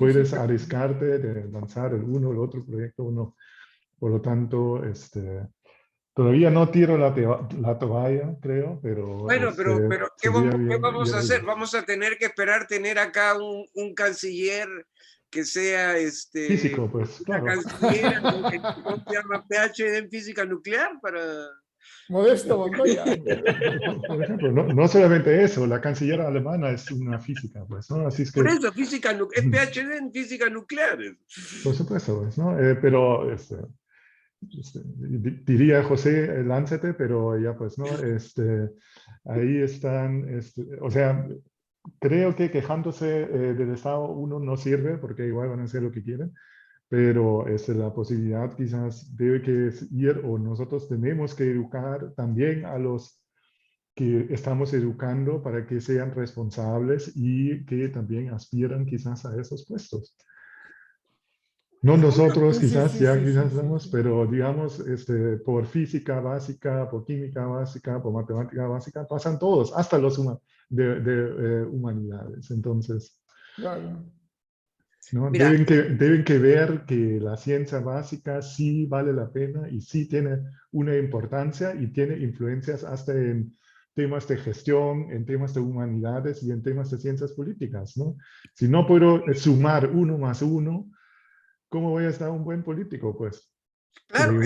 Puedes arriesgarte de lanzar el uno o el otro proyecto o no. Por lo tanto, todavía no tiro la toalla, creo, pero... Bueno, pero ¿qué vamos a hacer? Vamos a tener que esperar tener acá un canciller que sea físico, pues, claro. canciller, ¿cómo se llama? PhD en física nuclear para... Modesto Montoya. Por ejemplo, no solamente eso, la canciller alemana es una física, pues, ¿no? Así es que... Por eso, es PhD en física nuclear. Por supuesto, pues, ¿no? Pero... diría José, lánzate, pero ya pues, ¿no? Ahí están, o sea, creo que quejándose del Estado uno no sirve, porque igual van a hacer lo que quieren, pero la posibilidad quizás debe que ir, o nosotros tenemos que educar también a los que estamos educando para que sean responsables y que también aspiran quizás a esos puestos. No nosotros, quizás, pero digamos, por física básica, por química básica, por matemática básica, pasan todos, hasta los humanidades. Entonces, claro. ¿no? Mira, deben que ver que la ciencia básica sí vale la pena y sí tiene una importancia y tiene influencias hasta en temas de gestión, en temas de humanidades y en temas de ciencias políticas, ¿no? Si no puedo sumar 1 más 1, ¿cómo voy a estar un buen político? Pues, claro,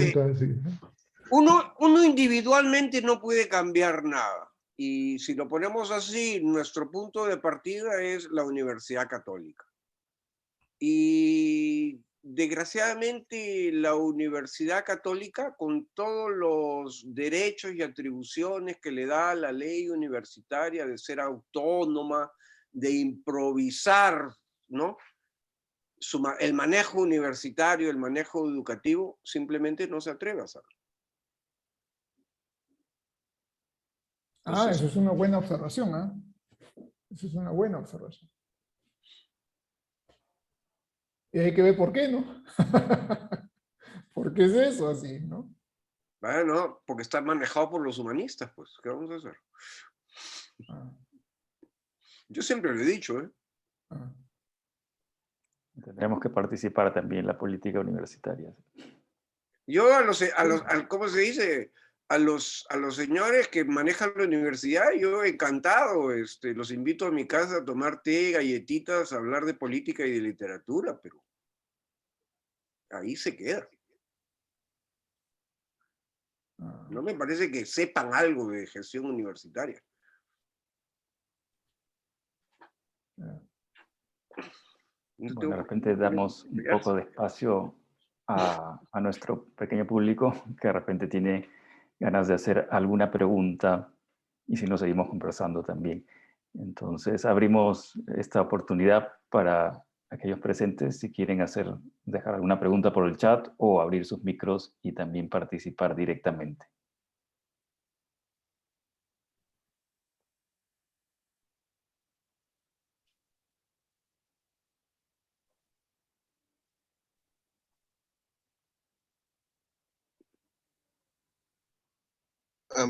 uno individualmente no puede cambiar nada. Y si lo ponemos así, nuestro punto de partida es la Universidad Católica. Y desgraciadamente la Universidad Católica, con todos los derechos y atribuciones que le da la ley universitaria de ser autónoma, de improvisar, ¿no? El manejo universitario, el manejo educativo, simplemente no se atreve a hacerlo. Eso es una buena observación, ¿eh? Eso es una buena observación. Y hay que ver por qué, ¿no? ¿Por qué es eso así, no? Bueno, porque está manejado por los humanistas, pues, ¿qué vamos a hacer? Yo siempre lo he dicho, ¿eh? Tendremos que participar también en la política universitaria. Yo ¿cómo se dice? A los señores que manejan la universidad, yo encantado, los invito a mi casa a tomar té, galletitas, a hablar de política y de literatura, pero ahí se queda. No me parece que sepan algo de gestión universitaria. Bueno, de repente damos un poco de espacio a nuestro pequeño público que de repente tiene ganas de hacer alguna pregunta y si no seguimos conversando también. Entonces abrimos esta oportunidad para aquellos presentes si quieren dejar alguna pregunta por el chat o abrir sus micros y también participar directamente.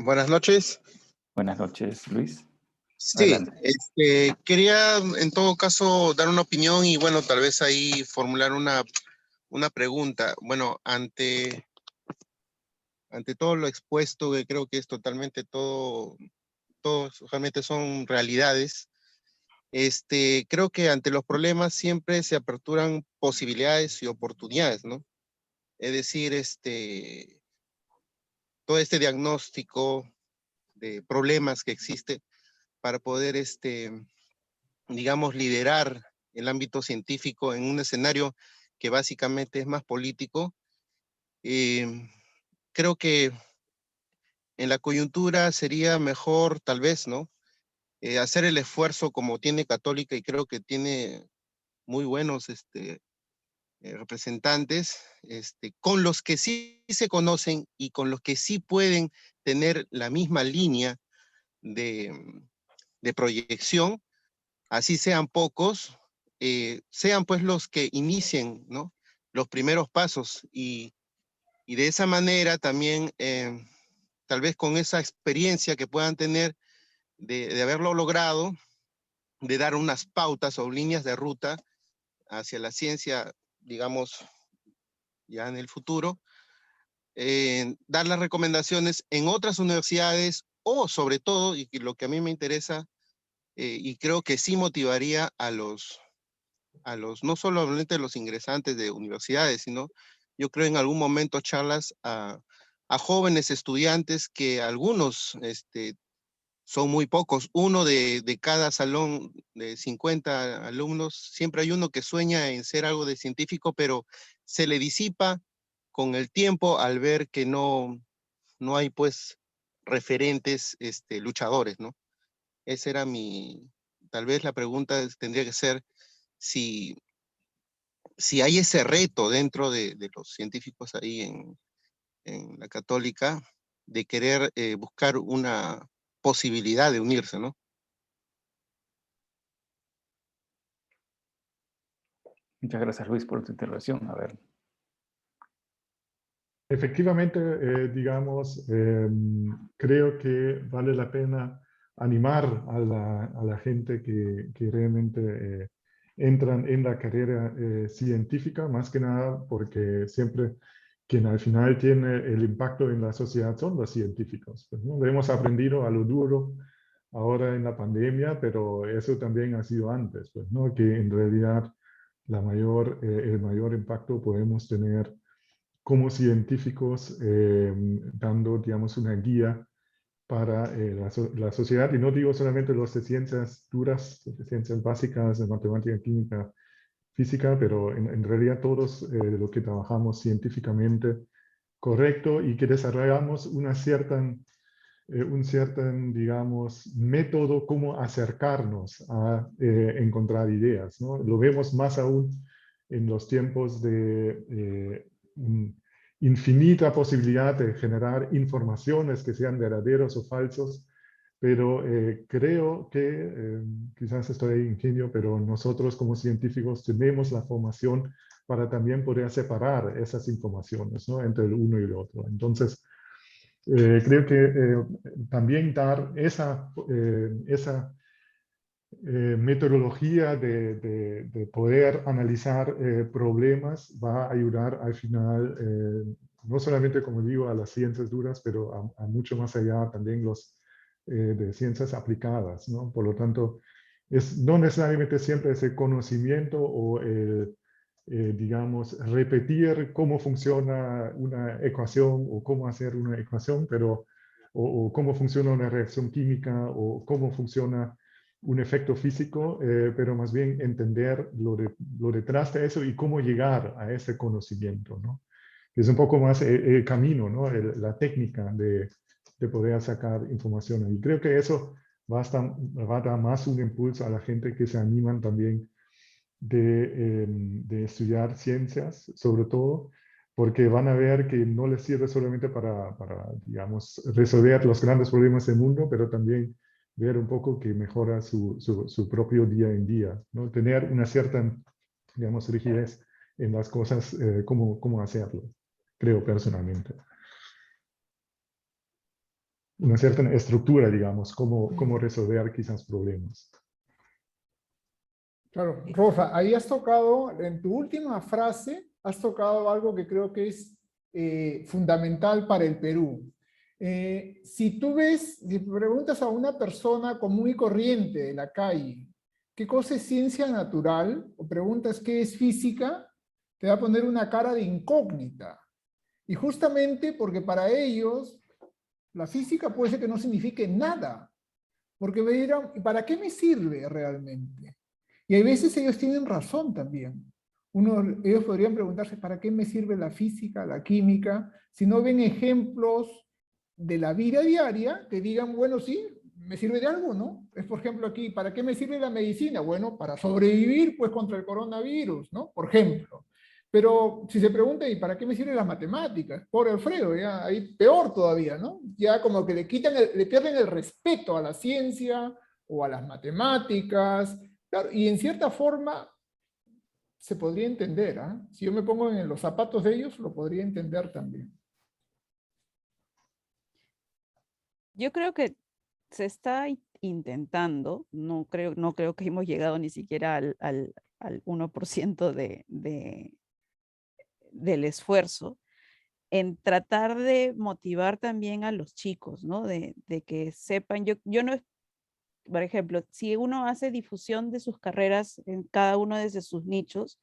Buenas noches. Buenas noches, Luis. Sí, Adelante. quería en todo caso dar una opinión y bueno, tal vez ahí formular una pregunta. Bueno, ante todo lo expuesto, que creo que es totalmente todos realmente son realidades. Creo que ante los problemas siempre se aperturan posibilidades y oportunidades, ¿no? Es decir, todo este diagnóstico de problemas que existe para poder, digamos, liderar el ámbito científico en un escenario que básicamente es más político. Creo que en la coyuntura sería mejor, tal vez, ¿no? Hacer el esfuerzo como tiene Católica y creo que tiene muy buenos representantes, con los que sí se conocen y con los que sí pueden tener la misma línea de proyección, así sean pocos, sean pues los que inicien, ¿no?, los primeros pasos y de esa manera también, tal vez con esa experiencia que puedan tener de haberlo logrado, de dar unas pautas o líneas de ruta hacia la ciencia, digamos, ya en el futuro, dar las recomendaciones en otras universidades o sobre todo, y lo que a mí me interesa, y creo que sí motivaría a los, no solamente los ingresantes de universidades, sino yo creo en algún momento charlas a jóvenes estudiantes que algunos son muy pocos. Uno de cada salón de 50 alumnos, siempre hay uno que sueña en ser algo de científico, pero se le disipa con el tiempo al ver que no hay pues referentes luchadores, ¿no? Esa era tal vez la pregunta tendría que ser si hay ese reto dentro de los científicos ahí en la Católica de querer buscar una posibilidad de unirse, ¿no? Muchas gracias, Luis, por tu intervención. A ver. Efectivamente, digamos, creo que vale la pena animar a la gente que realmente entran en la carrera científica, más que nada porque siempre quien al final tiene el impacto en la sociedad son los científicos. Pues, ¿no? Lo hemos aprendido a lo duro ahora en la pandemia, pero eso también ha sido antes, pues, ¿no? Que en realidad el mayor impacto podemos tener como científicos, dando, digamos, una guía para la sociedad, y no digo solamente los de ciencias duras, de ciencias básicas, de matemática, química, física, pero en realidad todos los que trabajamos científicamente correcto y que desarrollamos un cierto, digamos, método como acercarnos a encontrar ideas, ¿no? Lo vemos más aún en los tiempos de infinita posibilidad de generar informaciones que sean verdaderos o falsos, pero creo que, quizás estoy ingenio, pero nosotros como científicos tenemos la formación para también poder separar esas informaciones, ¿no?, entre el uno y el otro. Entonces, creo que también dar esa metodología de poder analizar problemas va a ayudar al final no solamente, como digo, a las ciencias duras, pero a mucho más allá también de ciencias aplicadas, ¿no? Por lo tanto, no necesariamente siempre ese conocimiento o digamos, repetir cómo funciona una ecuación o cómo hacer una ecuación, pero, o cómo funciona una reacción química o cómo funciona un efecto físico, pero más bien entender lo detrás de eso y cómo llegar a ese conocimiento, ¿no? Es un poco más el camino, ¿no? La técnica de poder sacar información. Y creo que eso va a dar más un impulso a la gente que se animan también de estudiar ciencias, sobre todo, porque van a ver que no les sirve solamente para, digamos, resolver los grandes problemas del mundo, pero también ver un poco que mejora su propio día en día, ¿no? Tener una cierta, digamos, rigidez en las cosas, cómo hacerlo, creo personalmente. Una cierta estructura, digamos, cómo resolver quizás problemas. Claro, Rosa, ahí has tocado, en tu última frase, has tocado algo que creo que es fundamental para el Perú. Si preguntas a una persona común y corriente de la calle, ¿qué cosa es ciencia natural? O preguntas qué es física, te va a poner una cara de incógnita. Y justamente porque para ellos la física puede ser que no signifique nada. Porque me dirán, ¿y para qué me sirve realmente? Y hay veces ellos tienen razón también. Ellos podrían preguntarse, ¿para qué me sirve la física, la química? Si no ven ejemplos de la vida diaria que digan, bueno, sí, me sirve de algo, ¿no? Es, por ejemplo, aquí, ¿para qué me sirve la medicina? Bueno, para sobrevivir, pues, contra el coronavirus, ¿no? Por ejemplo. Pero si se pregunta, ¿y para qué me sirven las matemáticas? Pobre Alfredo, ya ahí peor todavía, ¿no? Ya como que le pierden el respeto a la ciencia o a las matemáticas. Claro, y en cierta forma se podría entender, ¿ah? Si yo me pongo en los zapatos de ellos, lo podría entender también. Yo creo que se está intentando, no creo que hemos llegado ni siquiera al 1% del esfuerzo, en tratar de motivar también a los chicos, ¿no? De que sepan, yo no, por ejemplo, si uno hace difusión de sus carreras en cada uno de sus nichos,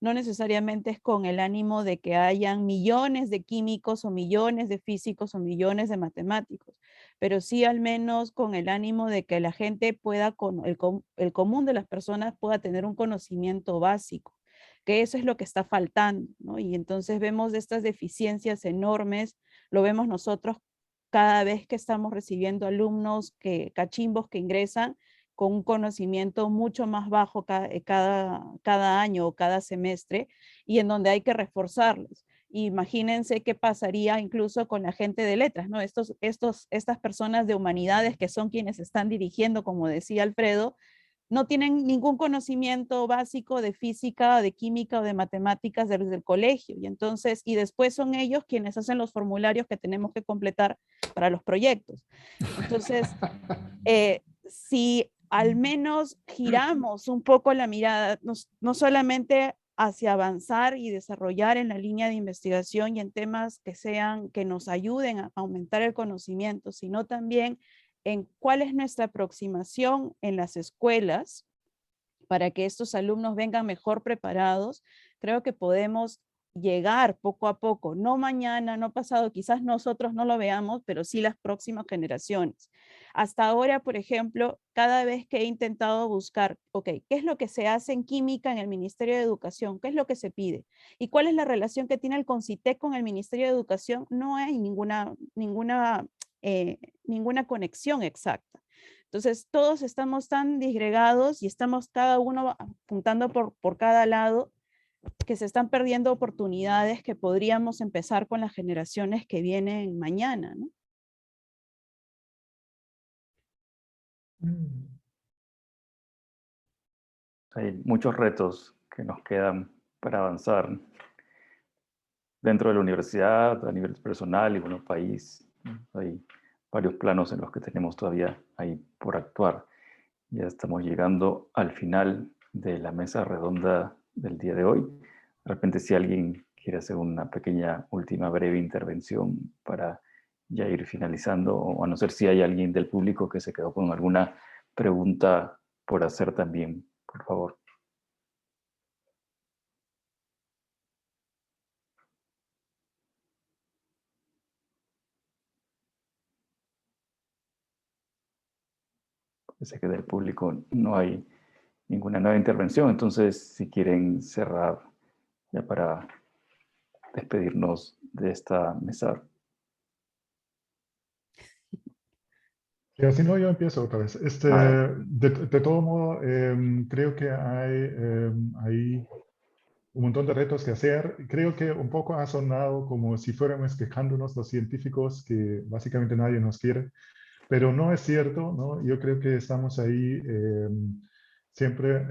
no necesariamente es con el ánimo de que hayan millones de químicos o millones de físicos o millones de matemáticos, pero sí al menos con el ánimo de que la gente pueda, el común de las personas pueda tener un conocimiento básico, que eso es lo que está faltando, ¿no? Y entonces vemos estas deficiencias enormes, lo vemos nosotros cada vez que estamos recibiendo alumnos cachimbos que ingresan con un conocimiento mucho más bajo cada año o cada semestre, y en donde hay que reforzarlos. Imagínense qué pasaría incluso con la gente de letras, ¿no? Estas personas de humanidades que son quienes están dirigiendo, como decía Alfredo, no tienen ningún conocimiento básico de física, de química o de matemáticas desde el colegio. Y después son ellos quienes hacen los formularios que tenemos que completar para los proyectos. Entonces, si al menos giramos un poco la mirada, no solamente hacia avanzar y desarrollar en la línea de investigación y en temas que nos ayuden a aumentar el conocimiento, sino también en cuál es nuestra aproximación en las escuelas para que estos alumnos vengan mejor preparados, creo que podemos llegar poco a poco, no mañana, no pasado, quizás nosotros no lo veamos, pero sí las próximas generaciones. Hasta ahora, por ejemplo, cada vez que he intentado buscar, ok, ¿qué es lo que se hace en química en el Ministerio de Educación? ¿Qué es lo que se pide? ¿Y cuál es la relación que tiene el CONCITEC con el Ministerio de Educación? No hay ninguna conexión exacta. Entonces, todos estamos tan disgregados y estamos cada uno apuntando por cada lado, que se están perdiendo oportunidades que podríamos empezar con las generaciones que vienen mañana, ¿no? Hay muchos retos que nos quedan para avanzar dentro de la universidad, a nivel personal y bueno, país. Hay varios planos en los que tenemos todavía ahí por actuar. Ya estamos llegando al final de la mesa redonda del día de hoy. De repente, si alguien quiere hacer una pequeña última breve intervención para ya ir finalizando, o a no ser si hay alguien del público que se quedó con alguna pregunta por hacer también, por favor. Parece que del público no hay ninguna nueva intervención, entonces si quieren cerrar ya para despedirnos de esta mesa. Y si no, yo empiezo otra vez. De todo modo, creo que hay ahí un montón de retos que hacer. Creo que un poco ha sonado como si fuéramos quejándonos los científicos, que básicamente nadie nos quiere, pero no es cierto, ¿no? Yo creo que estamos ahí siempre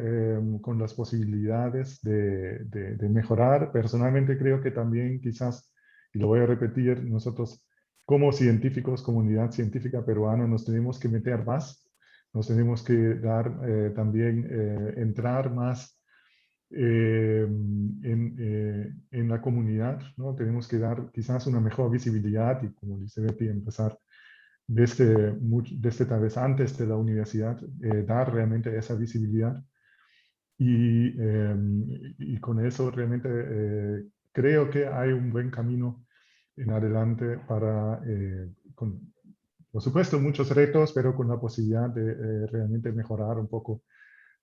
con las posibilidades de mejorar. Personalmente creo que también quizás, y lo voy a repetir, nosotros como científicos, comunidad científica peruana, nos tenemos que meter más, nos tenemos que dar también, entrar más en la comunidad, ¿no? Tenemos que dar quizás una mejor visibilidad y, como dice Betty, empezar desde tal vez antes de la universidad, dar realmente esa visibilidad. Y con eso realmente creo que hay un buen camino en adelante para, por supuesto, muchos retos, pero con la posibilidad de realmente mejorar un poco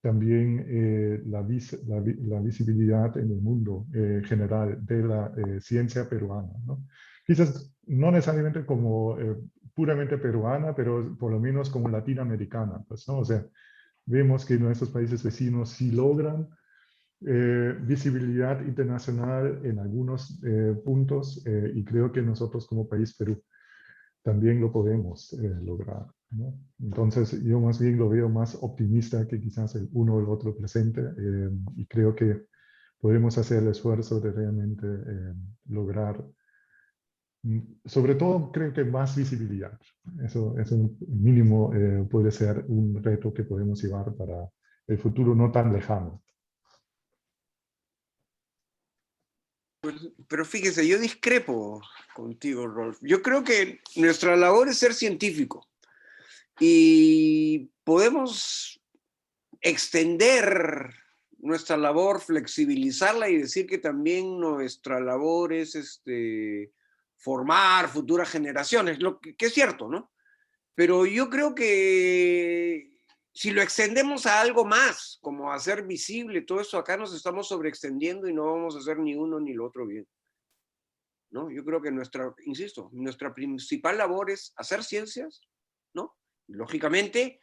también la visibilidad en el mundo general de la ciencia peruana, ¿no? Quizás no necesariamente como puramente peruana, pero por lo menos como latinoamericana, pues, ¿no? O sea, vemos que nuestros países vecinos sí logran visibilidad internacional en algunos puntos y creo que nosotros como país Perú también lo podemos lograr, ¿no? Entonces yo más bien lo veo más optimista que quizás el uno o el otro presente y creo que podemos hacer el esfuerzo de realmente lograr, sobre todo creo que más visibilidad. Eso mínimo puede ser un reto que podemos llevar para el futuro no tan lejano. Pero fíjese, yo discrepo contigo, Rolf. Yo creo que nuestra labor es ser científico y podemos extender nuestra labor, flexibilizarla y decir que también nuestra labor es formar futuras generaciones, lo que es cierto, ¿no? Pero yo creo que si lo extendemos a algo más, como hacer visible todo eso, acá nos estamos sobreextendiendo y no vamos a hacer ni uno ni lo otro bien, ¿no? Yo creo que insisto, nuestra principal labor es hacer ciencias, ¿no? Lógicamente,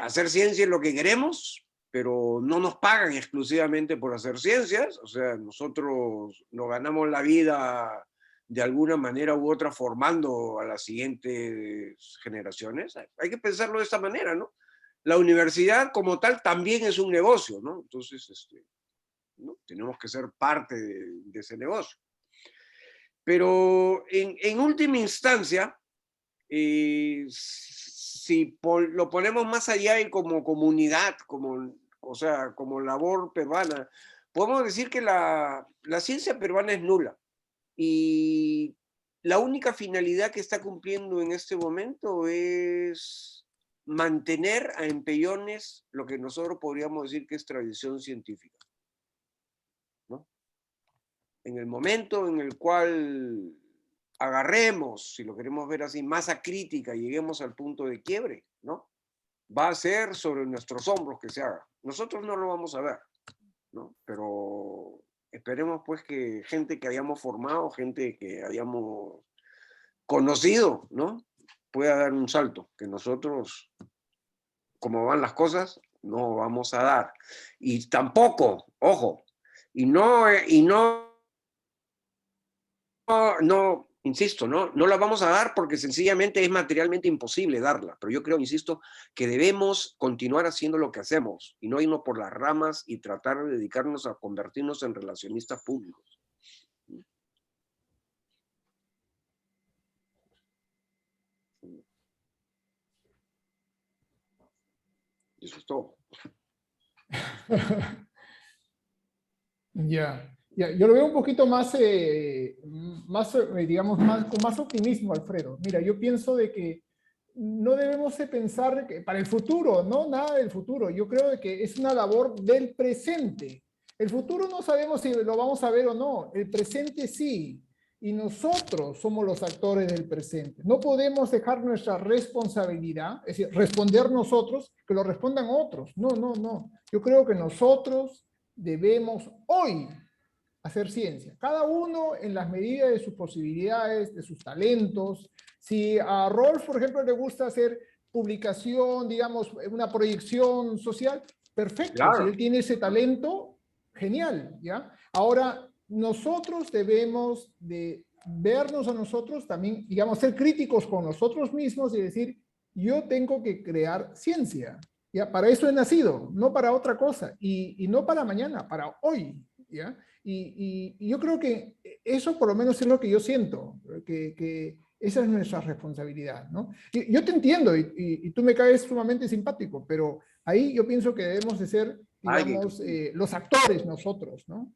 hacer ciencia es lo que queremos, pero no nos pagan exclusivamente por hacer ciencias, o sea, nosotros nos ganamos la vida de alguna manera u otra formando a las siguientes generaciones. Hay que pensarlo de esta manera, ¿no? La universidad como tal también es un negocio, ¿no? Entonces, ¿no? Tenemos que ser parte de ese negocio. Pero en última instancia, si lo ponemos más allá y como comunidad, o sea, como labor peruana, podemos decir que la ciencia peruana es nula. Y la única finalidad que está cumpliendo en este momento es mantener a empellones lo que nosotros podríamos decir que es tradición científica, ¿no? En el momento en el cual agarremos, si lo queremos ver así, masa crítica y lleguemos al punto de quiebre, ¿no? Va a ser sobre nuestros hombros que se haga. Nosotros no lo vamos a ver, ¿no? Pero esperemos pues que gente que hayamos formado, gente que hayamos conocido, ¿no? Pueda dar un salto, que nosotros, como van las cosas, no vamos a dar. Y tampoco, ojo, no, insisto, no la vamos a dar porque sencillamente es materialmente imposible darla, pero yo creo, insisto, que debemos continuar haciendo lo que hacemos y no irnos por las ramas y tratar de dedicarnos a convertirnos en relacionistas públicos. Eso es todo. Ya. Yo lo veo un poquito más, digamos, con más optimismo, Alfredo. Mira, yo pienso de que no debemos de pensar que para el futuro, no nada del futuro. Yo creo de que es una labor del presente. El futuro no sabemos si lo vamos a ver o no. El presente sí. Y nosotros somos los actores del presente. No podemos dejar nuestra responsabilidad, es decir, responder nosotros, que lo respondan otros. No, no, no. Yo creo que nosotros debemos hoy hacer ciencia. Cada uno en las medidas de sus posibilidades, de sus talentos. Si a Rolf, por ejemplo, le gusta hacer publicación, digamos, una proyección social, perfecto. Claro. Si él tiene ese talento, genial, ¿ya? Ahora, nosotros debemos de vernos a nosotros también, digamos, ser críticos con nosotros mismos y decir, yo tengo que crear ciencia. ¿Ya? Para eso he nacido, no para otra cosa. Y no para mañana, para hoy, ¿ya? Y yo creo que eso por lo menos es lo que yo siento, que esa es nuestra responsabilidad, ¿no? Yo te entiendo y tú me caes sumamente simpático, pero ahí yo pienso que debemos de ser, digamos, los actores nosotros, ¿no?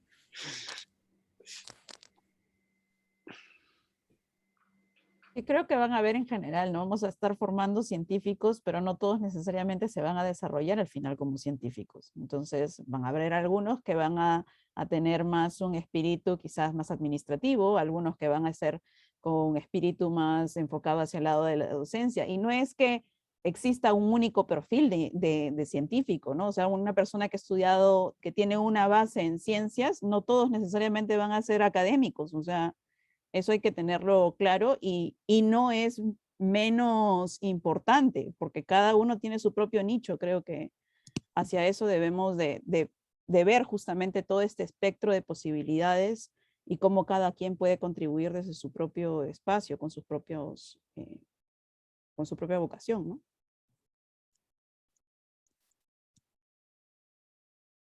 Y creo que van a haber en general, ¿no? Vamos a estar formando científicos, pero no todos necesariamente se van a desarrollar al final como científicos. Entonces van a haber algunos que van a tener más un espíritu quizás más administrativo, algunos que van a ser con un espíritu más enfocado hacia el lado de la docencia. Y no es que exista un único perfil de científico, ¿no? O sea, una persona que ha estudiado, que tiene una base en ciencias, no todos necesariamente van a ser académicos, o sea, eso hay que tenerlo claro y no es menos importante, porque cada uno tiene su propio nicho. Creo que hacia eso debemos de ver justamente todo este espectro de posibilidades y cómo cada quien puede contribuir desde su propio espacio, con sus propios, con su propia vocación, ¿no?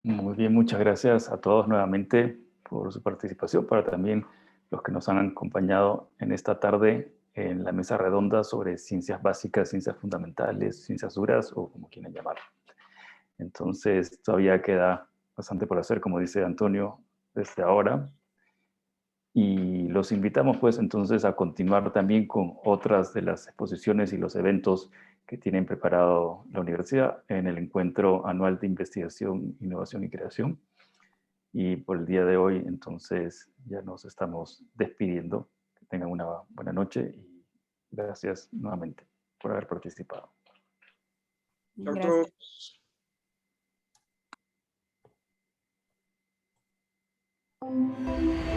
Muy bien, muchas gracias a todos nuevamente por su participación, para también los que nos han acompañado en esta tarde en la mesa redonda sobre ciencias básicas, ciencias fundamentales, ciencias duras o como quieran llamarlo. Entonces, todavía queda bastante por hacer, como dice Antonio, desde ahora. Y los invitamos, pues, entonces a continuar también con otras de las exposiciones y los eventos que tienen preparado la universidad en el Encuentro Anual de Investigación, Innovación y Creación. Y por el día de hoy, entonces, ya nos estamos despidiendo. Que tengan una buena noche y gracias nuevamente por haber participado. Chao a Gracias. todos.